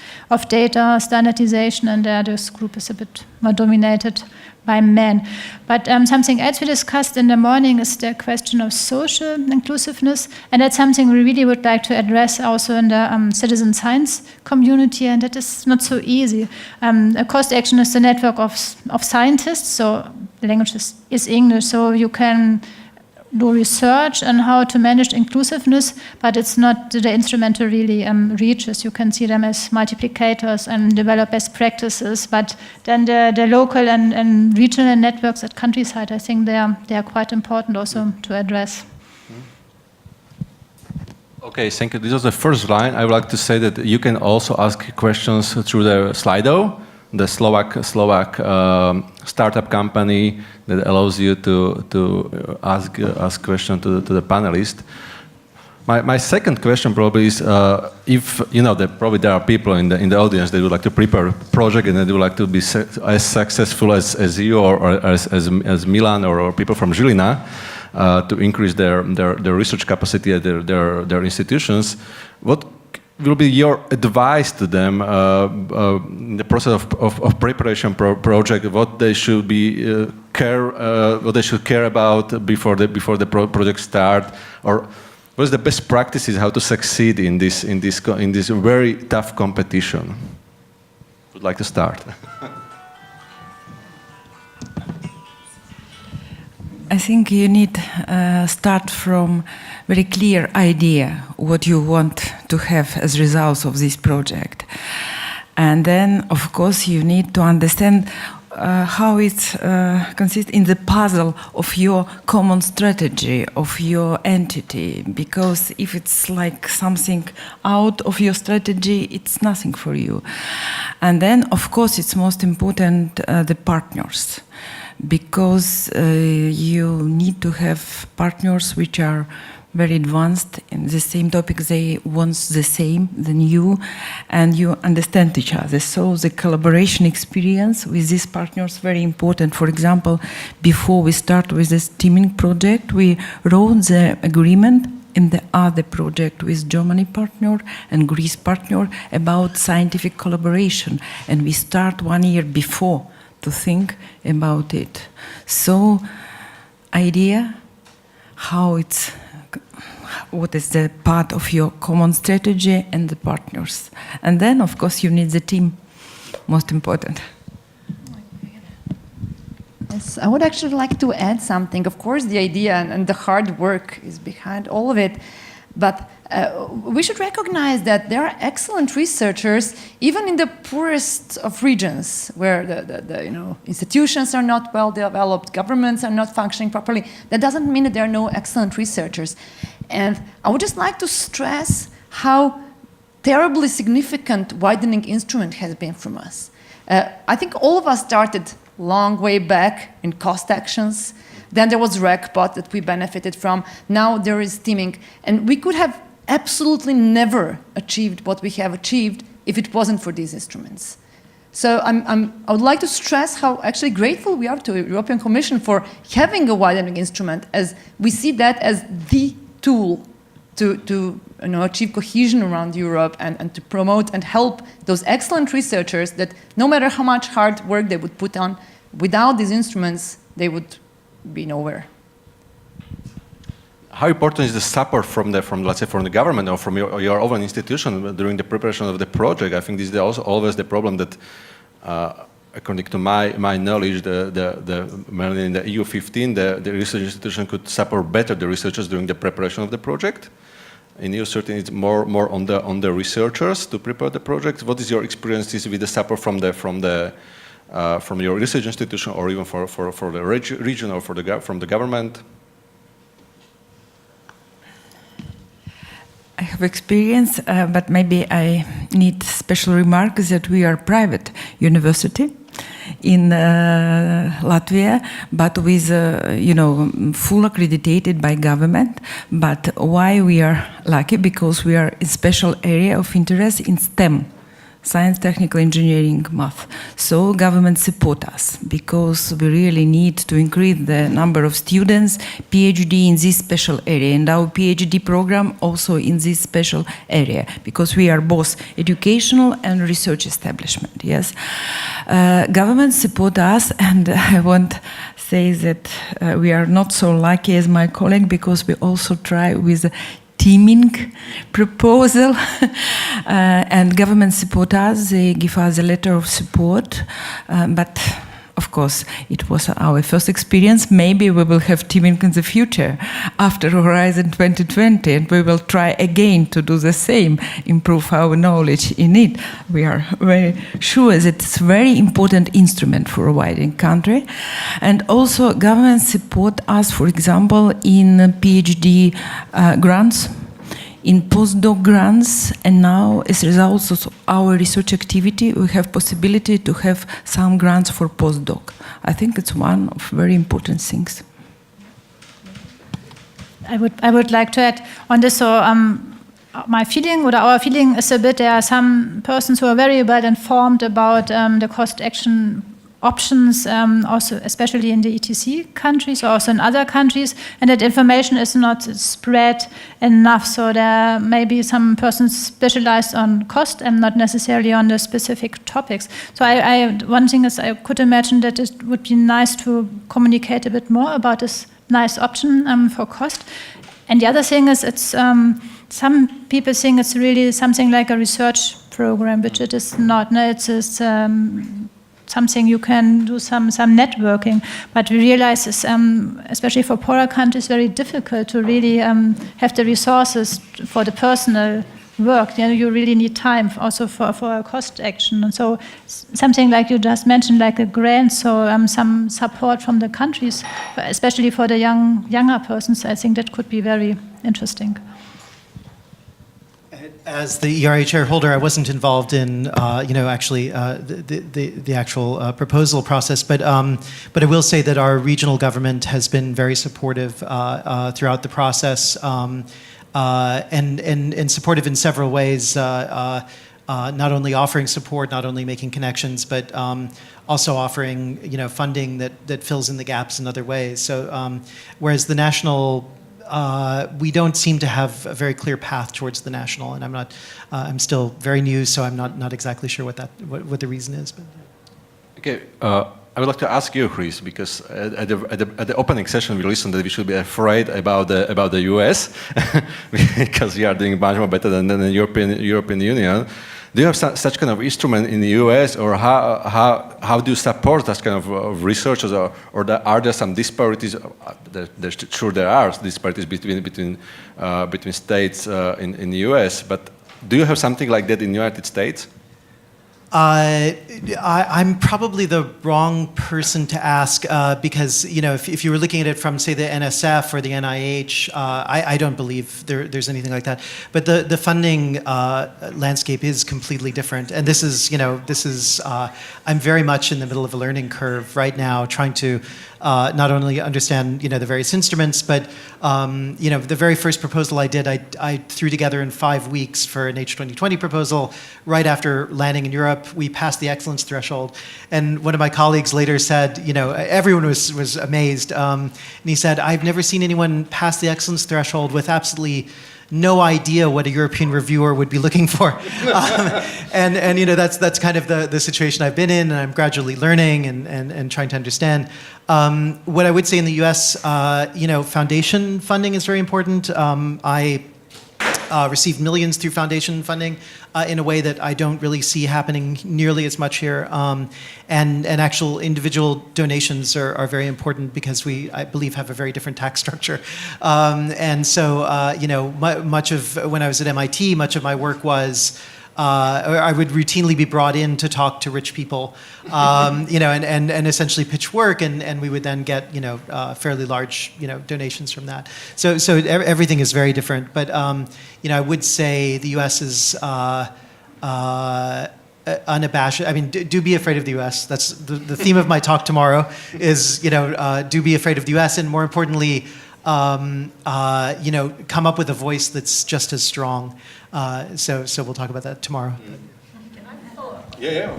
data standardization, and there this group is a bit more dominated by men. But something else we discussed in the morning is the question of social inclusiveness, and that's something we really would like to address also in the citizen science community, and that is not so easy. A cost action is the network of scientists, so the language is English, so you can do research on how to manage inclusiveness, but it's not the instrument to really reaches. You can see them as multiplicators and develop best practices, but then the local and regional networks at countryside, I think they are quite important also to address. Okay, thank you. This was the first line. I would like to say that you can also ask questions through the Slido, the Slovak startup company that allows you to ask questions to the panelists. My second question probably is if probably there are people in the audience that would like to prepare a project and they would like to be as successful as you or as Milan or people from Žilina to increase their research capacity at their institutions. What will be your advice to them in the process of preparation project? What they should what they should care about before the project start, or what is the best practices how to succeed in this very tough competition? Would like to start. I think you need start from very clear idea what you want to have as results of this project. And then, of course, you need to understand how it consists in the puzzle of your common strategy, of your entity. Because if it's like something out of your strategy, it's nothing for you. And then, of course, it's most important the partners. Because you need to have partners which are very advanced in the same topic, they want the same than you, and you understand each other. So the collaboration experience with these partners is very important. For example, before we start with this teaming project, we wrote the agreement in the other project with Germany partner and Greece partner about scientific collaboration, and we start 1 year before to think about it. So, idea, what is the part of your common strategy and the partners. And then, of course, you need the team, most important. Yes, I would actually like to add something. Of course, the idea and the hard work is behind all of it, but we should recognize that there are excellent researchers even in the poorest of regions where the institutions are not well developed, governments are not functioning properly. That doesn't mean that there are no excellent researchers. And I would just like to stress how terribly significant widening instrument has been from us. I think all of us started long way back in cost actions. Then there was RECPOT that we benefited from. Now there is teaming. And we could have absolutely never achieved what we have achieved if it wasn't for these instruments. So I would like to stress how actually grateful we are to the European Commission for having a widening instrument, as we see that as the tool to achieve cohesion around Europe and to promote and help those excellent researchers that no matter how much hard work they would put on, without these instruments, they would be nowhere. How important is the support from let's say, from the government or from your own institution during the preparation of the project? I think this is also always the problem that, according to my knowledge, mainly in the EU15, the research institution could support better the researchers during the preparation of the project. In EU13, it's more on the researchers to prepare the project. What is your experiences with the support from your research institution, or even for the region or from the government? I have experience, but maybe I need special remarks that we are private university in Latvia, but with, full accredited by government. But why we are lucky? Because we are in special area of interest in STEM. Science, technical, engineering, math. So government support us because we really need to increase the number of students, PhD in this special area, and our PhD program also in this special area, because we are both educational and research establishment, yes. Government support us, and I want to say that we are not so lucky as my colleague, because we also try with teaming proposal and government support us. They give us a letter of support, but of of course, it was our first experience. Maybe we will have teaming in the future after Horizon 2020, and we will try again to do the same, improve our knowledge in it. We are very sure that it's a very important instrument for a widening country. And also governments support us, for example, in PhD grants, in postdoc grants, and now as a result of our research activity, we have possibility to have some grants for postdoc. I think it's one of very important things. I would like to add on this. So my feeling, or our feeling, is a bit there are some persons who are very well informed about the cost action options, also especially in the ETC countries, also in other countries, and that information is not spread enough. So there may be some persons specialized on cost and not necessarily on the specific topics. So one thing is I could imagine that it would be nice to communicate a bit more about this nice option for cost. And the other thing is it's some people think it's really something like a research program, which it is not. No, it's something you can do some networking, but we realize it's, especially for poorer countries, very difficult to really have the resources for the personal work. You know, you really need time also for a cost action. And so something like you just mentioned, like a grant, so some support from the countries, especially for the younger persons, I think that could be very interesting. As the ERA chair holder, I wasn't involved in, actually the actual proposal process, but I will say that our regional government has been very supportive throughout the process, and supportive in several ways. Not only offering support, not only making connections, but also offering, funding that fills in the gaps in other ways. So, whereas the national we don't seem to have a very clear path towards the national, and I'm still very new, so I'm not exactly sure what the reason is. But. Okay, I would like to ask you, Chris, because at the opening session we listened that we should be afraid about the US because we are doing much more better than the European Union. Do you have such kind of instrument in the US, or how do you support that kind of researchers, or are there some disparities? Sure, there are disparities between states in the US, but do you have something like that in the United States? I'm probably the wrong person to ask because if you were looking at it from, say, the NSF or the NIH, I don't believe there's anything like that. But the funding landscape is completely different, and this is I'm very much in the middle of a learning curve right now, trying to not only understand the various instruments, but the very first proposal I did, I threw together in 5 weeks for an H2020 proposal. Right after landing in Europe, we passed the excellence threshold, and one of my colleagues later said, everyone was amazed, and he said, "I've never seen anyone pass the excellence threshold with absolutely no idea what a European reviewer would be looking for." And that's kind of the situation I've been in, and I'm gradually learning and trying to understand. What I would say in the US, foundation funding is very important. I received millions through foundation funding in a way that I don't really see happening nearly as much here. And actual individual donations are very important because I believe, have a very different tax structure. And so, much of, when I was at MIT, much of my work was, I would routinely be brought in to talk to rich people, and essentially pitch work, and we would then get, fairly large, donations from that. So everything is very different. But, I would say the U.S. is unabashed. I mean, do be afraid of the U.S. That's the theme of my talk tomorrow is, do be afraid of the U.S. and more importantly, come up with a voice that's just as strong. So we'll talk about that tomorrow. Can I follow up? Yeah.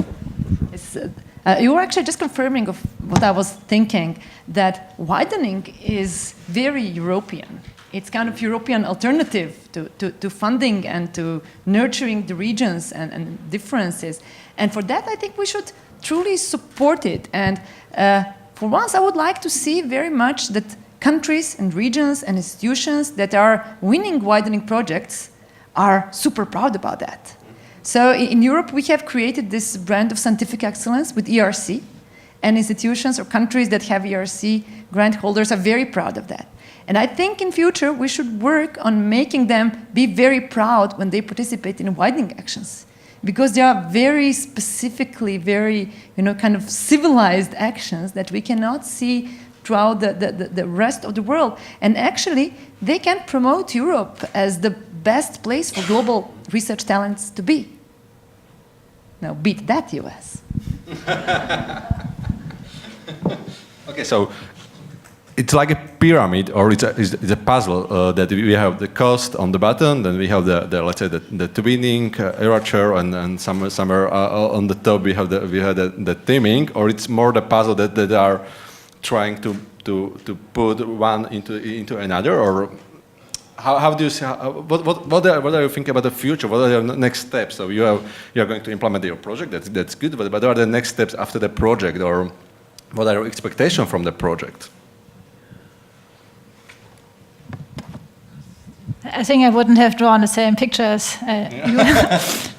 You were actually just confirming of what I was thinking, that widening is very European. It's kind of European alternative to funding and to nurturing the regions and differences. And for that, I think we should truly support it. And for once, I would like to see very much that countries and regions and institutions that are winning widening projects are super proud about that. So in Europe, we have created this brand of scientific excellence with ERC, And institutions or countries that have ERC grant holders are very proud of that. And I think in future we should work on making them be very proud when they participate in widening actions. Because they are very specifically, very, kind of civilized actions that we cannot see throughout the rest of the world. And actually, they can promote Europe as the best place for global research talents to be. Now, beat that, US. Okay, so it's like a pyramid, or it's a puzzle that we have the cost on the bottom, then we have the let's say the twinning, error share, and somewhere on the top we have the teaming, or it's more the puzzle that they are trying to put one into another, or how do you see? What are you thinking about the future? What are your next steps? So you are going to implement your project. That's good. But what are the next steps after the project, or what are your expectations from the project? I think I wouldn't have drawn the same picture as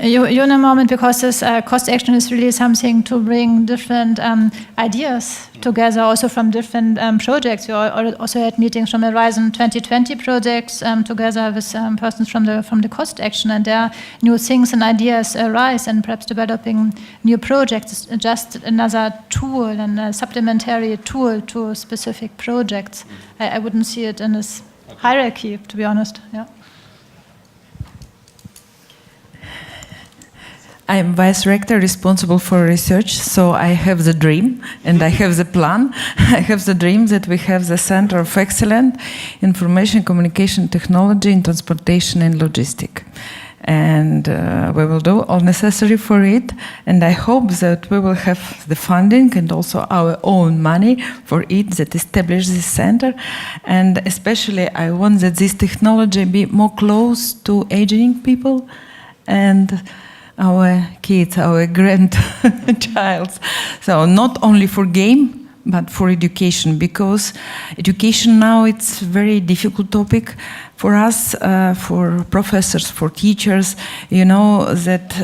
you in a moment, because this cost action is really something to bring different ideas together, also from different projects. We also had meetings from Horizon 2020 projects together with persons from the cost action, and there are new things and ideas arise, and perhaps developing new projects is just another tool and a supplementary tool to specific projects. I wouldn't see it in this hierarchy, to be honest. Yeah. I'm vice rector responsible for research, so I have the dream and I have the plan. I have the dream that we have the Center of Excellence Information Communication Technology in Transportation and Logistics. And we will do all necessary for it, and I hope that we will have the funding and also our own money for it that establish this center. And especially I want that this technology be more close to aging people and our kids, our grandchilds. So not only for game, but for education, because education now it's a very difficult topic for us, for professors, for teachers. You know that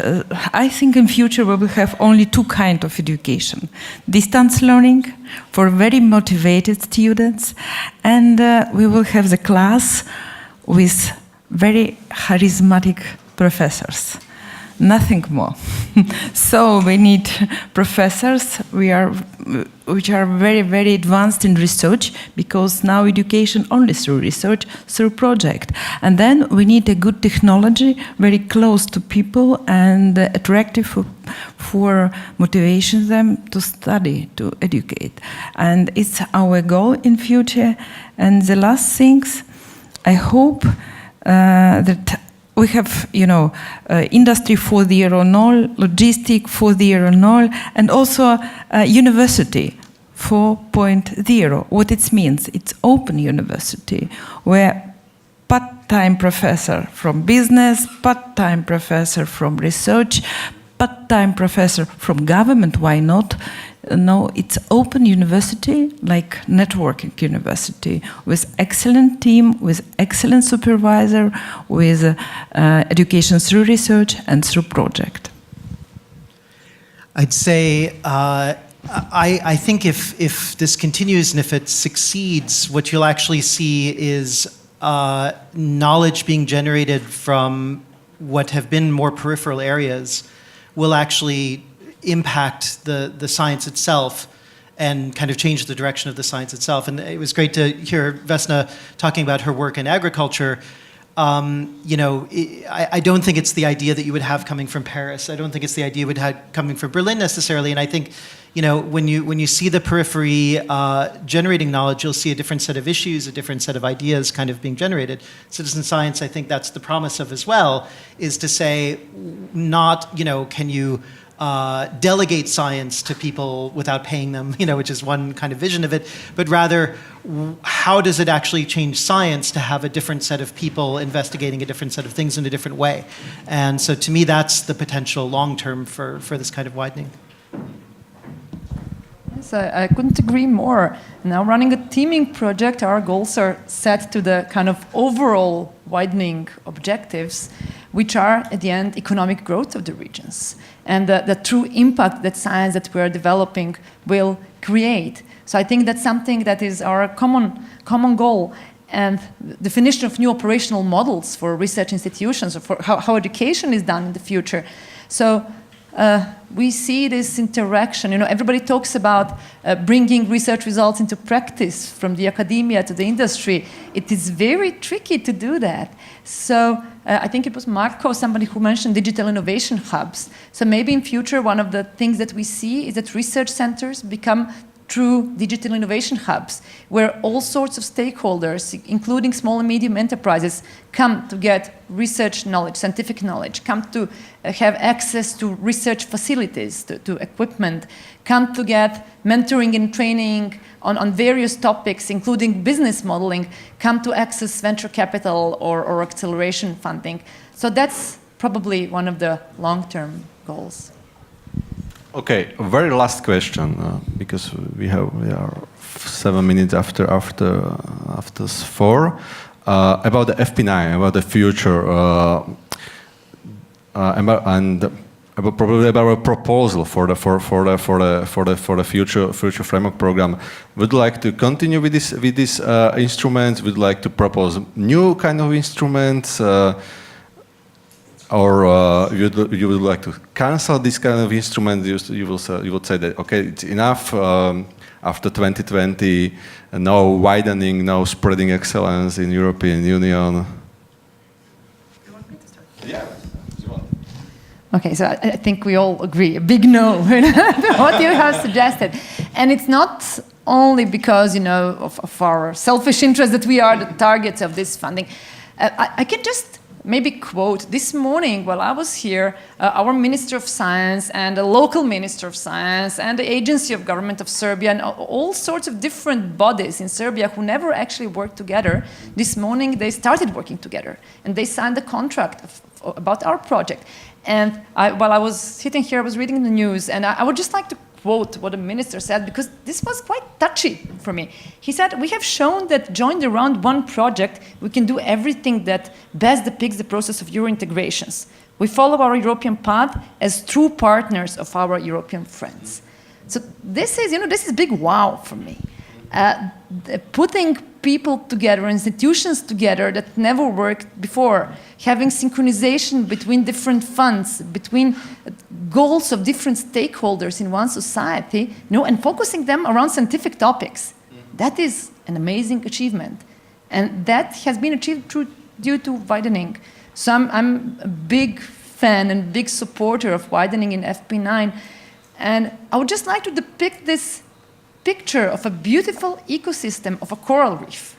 I think in future we will have only two kinds of education: distance learning for very motivated students, and we will have the class with very charismatic professors. Nothing more. So we need professors which are very, very advanced in research, because now education only through research, through project. And then we need a good technology, very close to people and attractive for motivation them to study, to educate. And it's our goal in future. And the last things, I hope that we have, industry 4.0, logistic 4.0, and also university 4.0. What it means, it's open university, where part-time professor from business, part-time professor from research, part-time professor from government, why not? No, it's open university, like networking university, with excellent team, with excellent supervisor, with education through research and through project. I'd say I think if this continues and if it succeeds, what you'll actually see is knowledge being generated from what have been more peripheral areas will actually impact the science itself and kind of change the direction of the science itself. And it was great to hear Vesna talking about her work in agriculture. I don't think it's the idea that you would have coming from Paris. I don't think it's the idea you would have coming from Berlin necessarily. And I think, when you see the periphery generating knowledge, you'll see a different set of issues, a different set of ideas kind of being generated. Citizen science, I think that's the promise of as well, is to say not, can you delegate science to people without paying them, which is one kind of vision of it, but rather how does it actually change science to have a different set of people investigating a different set of things in a different way? And so to me, that's the potential long-term for this kind of widening. Yes, I couldn't agree more. Now running a teaming project, our goals are set to the kind of overall widening objectives, which are, at the end, economic growth of the regions and the true impact that science that we're developing will create. So I think that's something that is our common goal. And definition of new operational models for research institutions, or for how education is done in the future. So we see this interaction. Everybody talks about bringing research results into practice from the academia to the industry. It is very tricky to do that. So I think it was Marco, somebody who mentioned digital innovation hubs. So maybe in future, one of the things that we see is that research centers become true digital innovation hubs, where all sorts of stakeholders, including small and medium enterprises, come to get research knowledge, scientific knowledge, come to have access to research facilities, to equipment, come to get mentoring and training on various topics, including business modeling, come to access venture capital or acceleration funding. So that's probably one of the long-term goals. Okay, very last question, because we are 7 minutes after 4. About the FP9, about the future, and probably about a proposal for the future framework program. Would you like to continue with this instruments? Would you like to propose new kind of instruments? Or you would like to cancel this kind of instrument? You would say that, okay, it's enough after 2020, no widening, no spreading excellence in European Union. You want me to start? Yeah. Okay, so I think we all agree, a big no, what you have suggested. And it's not only because, of our selfish interest that we are the targets of this funding. I can just maybe quote, this morning while I was here, our Minister of Science and the local Minister of Science and the Agency of Government of Serbia and all sorts of different bodies in Serbia who never actually worked together, this morning they started working together and they signed a contract about our project. And while I was sitting here, I was reading the news, and I would just like to quote what the minister said, because this was quite touchy for me. He said, "We have shown that joined around one project, we can do everything that best depicts the process of Euro integrations. We follow our European path as true partners of our European friends." So this is big wow for me. Putting people together, institutions together that never worked before, having synchronization between different funds, between goals of different stakeholders in one society, and focusing them around scientific topics. That is an amazing achievement. And that has been achieved due to widening. So I'm a big fan and big supporter of widening in FP9. And I would just like to depict this picture of a beautiful ecosystem of a coral reef.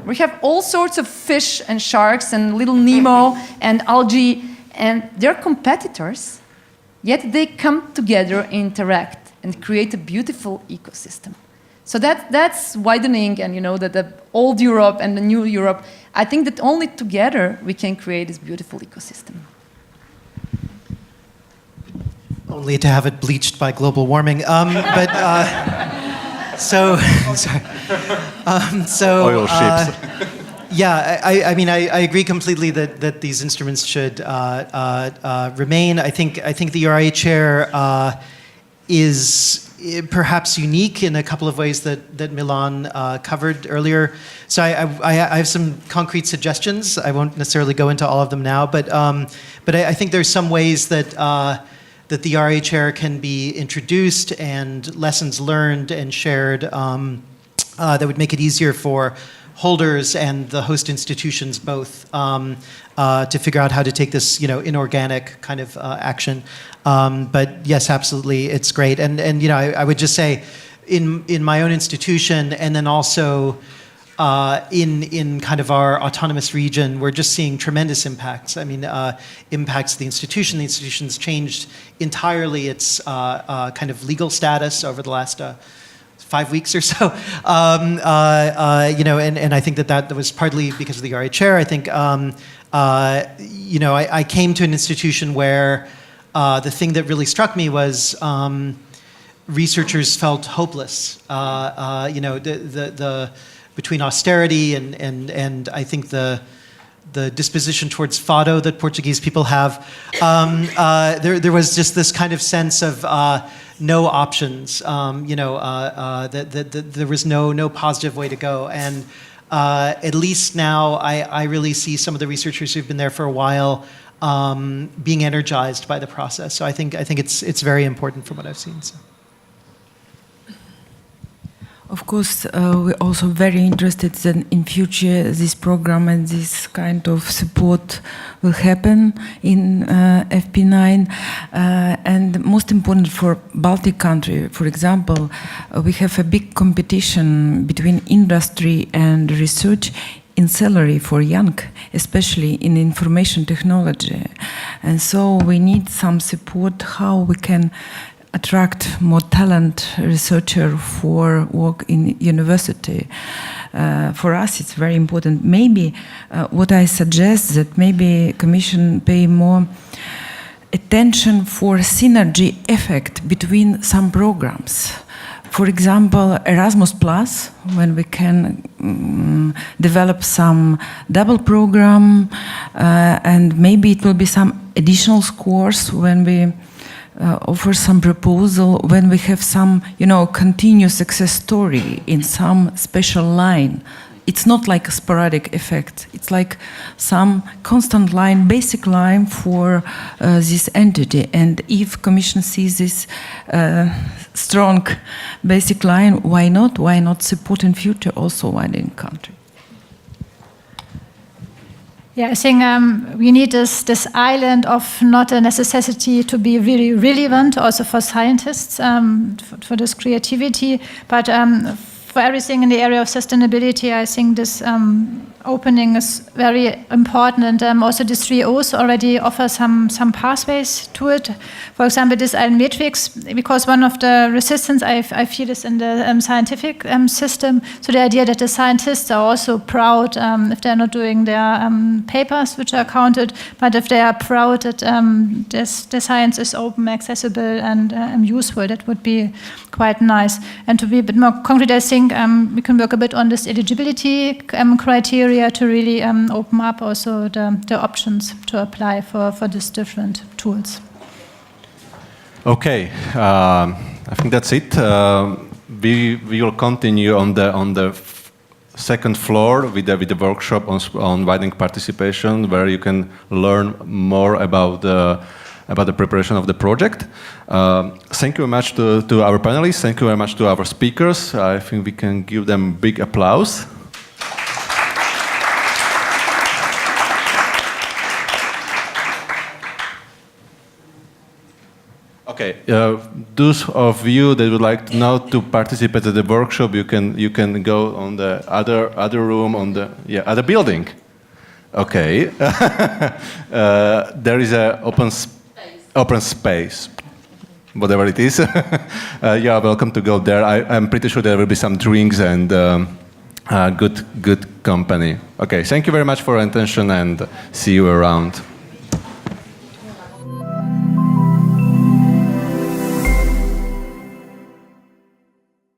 We have all sorts of fish and sharks and little Nemo and algae, and they're competitors, yet they come together, interact, and create a beautiful ecosystem. So that's widening, and the old Europe and the new Europe. I think that only together we can create this beautiful ecosystem. Only to have it bleached by global warming. Oil ships. Yeah, I mean, I agree completely that these instruments should remain. I think the ERA chair is perhaps unique in a couple of ways that Milan covered earlier. So I have some concrete suggestions. I won't necessarily go into all of them now, but I think there's some ways that the ERA chair can be introduced and lessons learned and shared that would make it easier for holders and the host institutions both to figure out how to take this inorganic kind of action. But yes, absolutely, it's great. And I would just say in my own institution, and then also in kind of our autonomous region, we're just seeing tremendous impacts. I mean, impacts the institution. The institution's changed entirely its kind of legal status over the last 5 weeks or so. And I think that was partly because of the RA chair. I think, I came to an institution where the thing that really struck me was researchers felt hopeless. Between austerity and I think the the disposition towards fado that Portuguese people have, there was just this kind of sense of no options. That there was no positive way to go. And at least now, I really see some of the researchers who've been there for a while being energized by the process. So I think it's very important from what I've seen. So. Of course, we're also very interested that in future this program and this kind of support will happen in FP9. And most important for Baltic country, for example, we have a big competition between industry and research in salary for young, especially in information technology. And so we need some support how we can attract more talent researcher for work in university. For us, it's very important. Maybe what I suggest that maybe Commission pay more attention for synergy effect between some programs. For example, Erasmus Plus, when we can develop some double program, and maybe it will be some additional scores when we offer some proposal, when we have some, continuous success story in some special line. It's not like a sporadic effect. It's like some constant line, basic line for this entity. And if Commission sees this strong basic line, why not? Why not support in future also widening country? Yeah, I think we need this island of not a necessity to be really relevant, also for scientists, for this creativity, but for everything in the area of sustainability, I think this opening is very important, and also the 3 O's already offer some pathways to it. For example, this island matrix, because one of the resistance I feel is in the scientific system. So the idea that the scientists are also proud if they're not doing their papers, which are counted, but if they are proud that the science is open, accessible, and useful, that would be quite nice. And to be a bit more concrete, I think we can work a bit on this eligibility criteria to really open up also the options to apply for these different tools. Okay, I think that's it. We will continue on the second floor with the workshop on widening participation, where you can learn more about the preparation of the project. Thank you very much to our panelists. Thank you very much to our speakers. I think we can give them big applause. Okay, those of you that would like now to participate at the workshop, you can go on the other room on the other building. Okay, there is a open space, whatever it is. You are welcome to go there. I'm pretty sure there will be some drinks and good company. Okay, thank you very much for your attention, and see you around.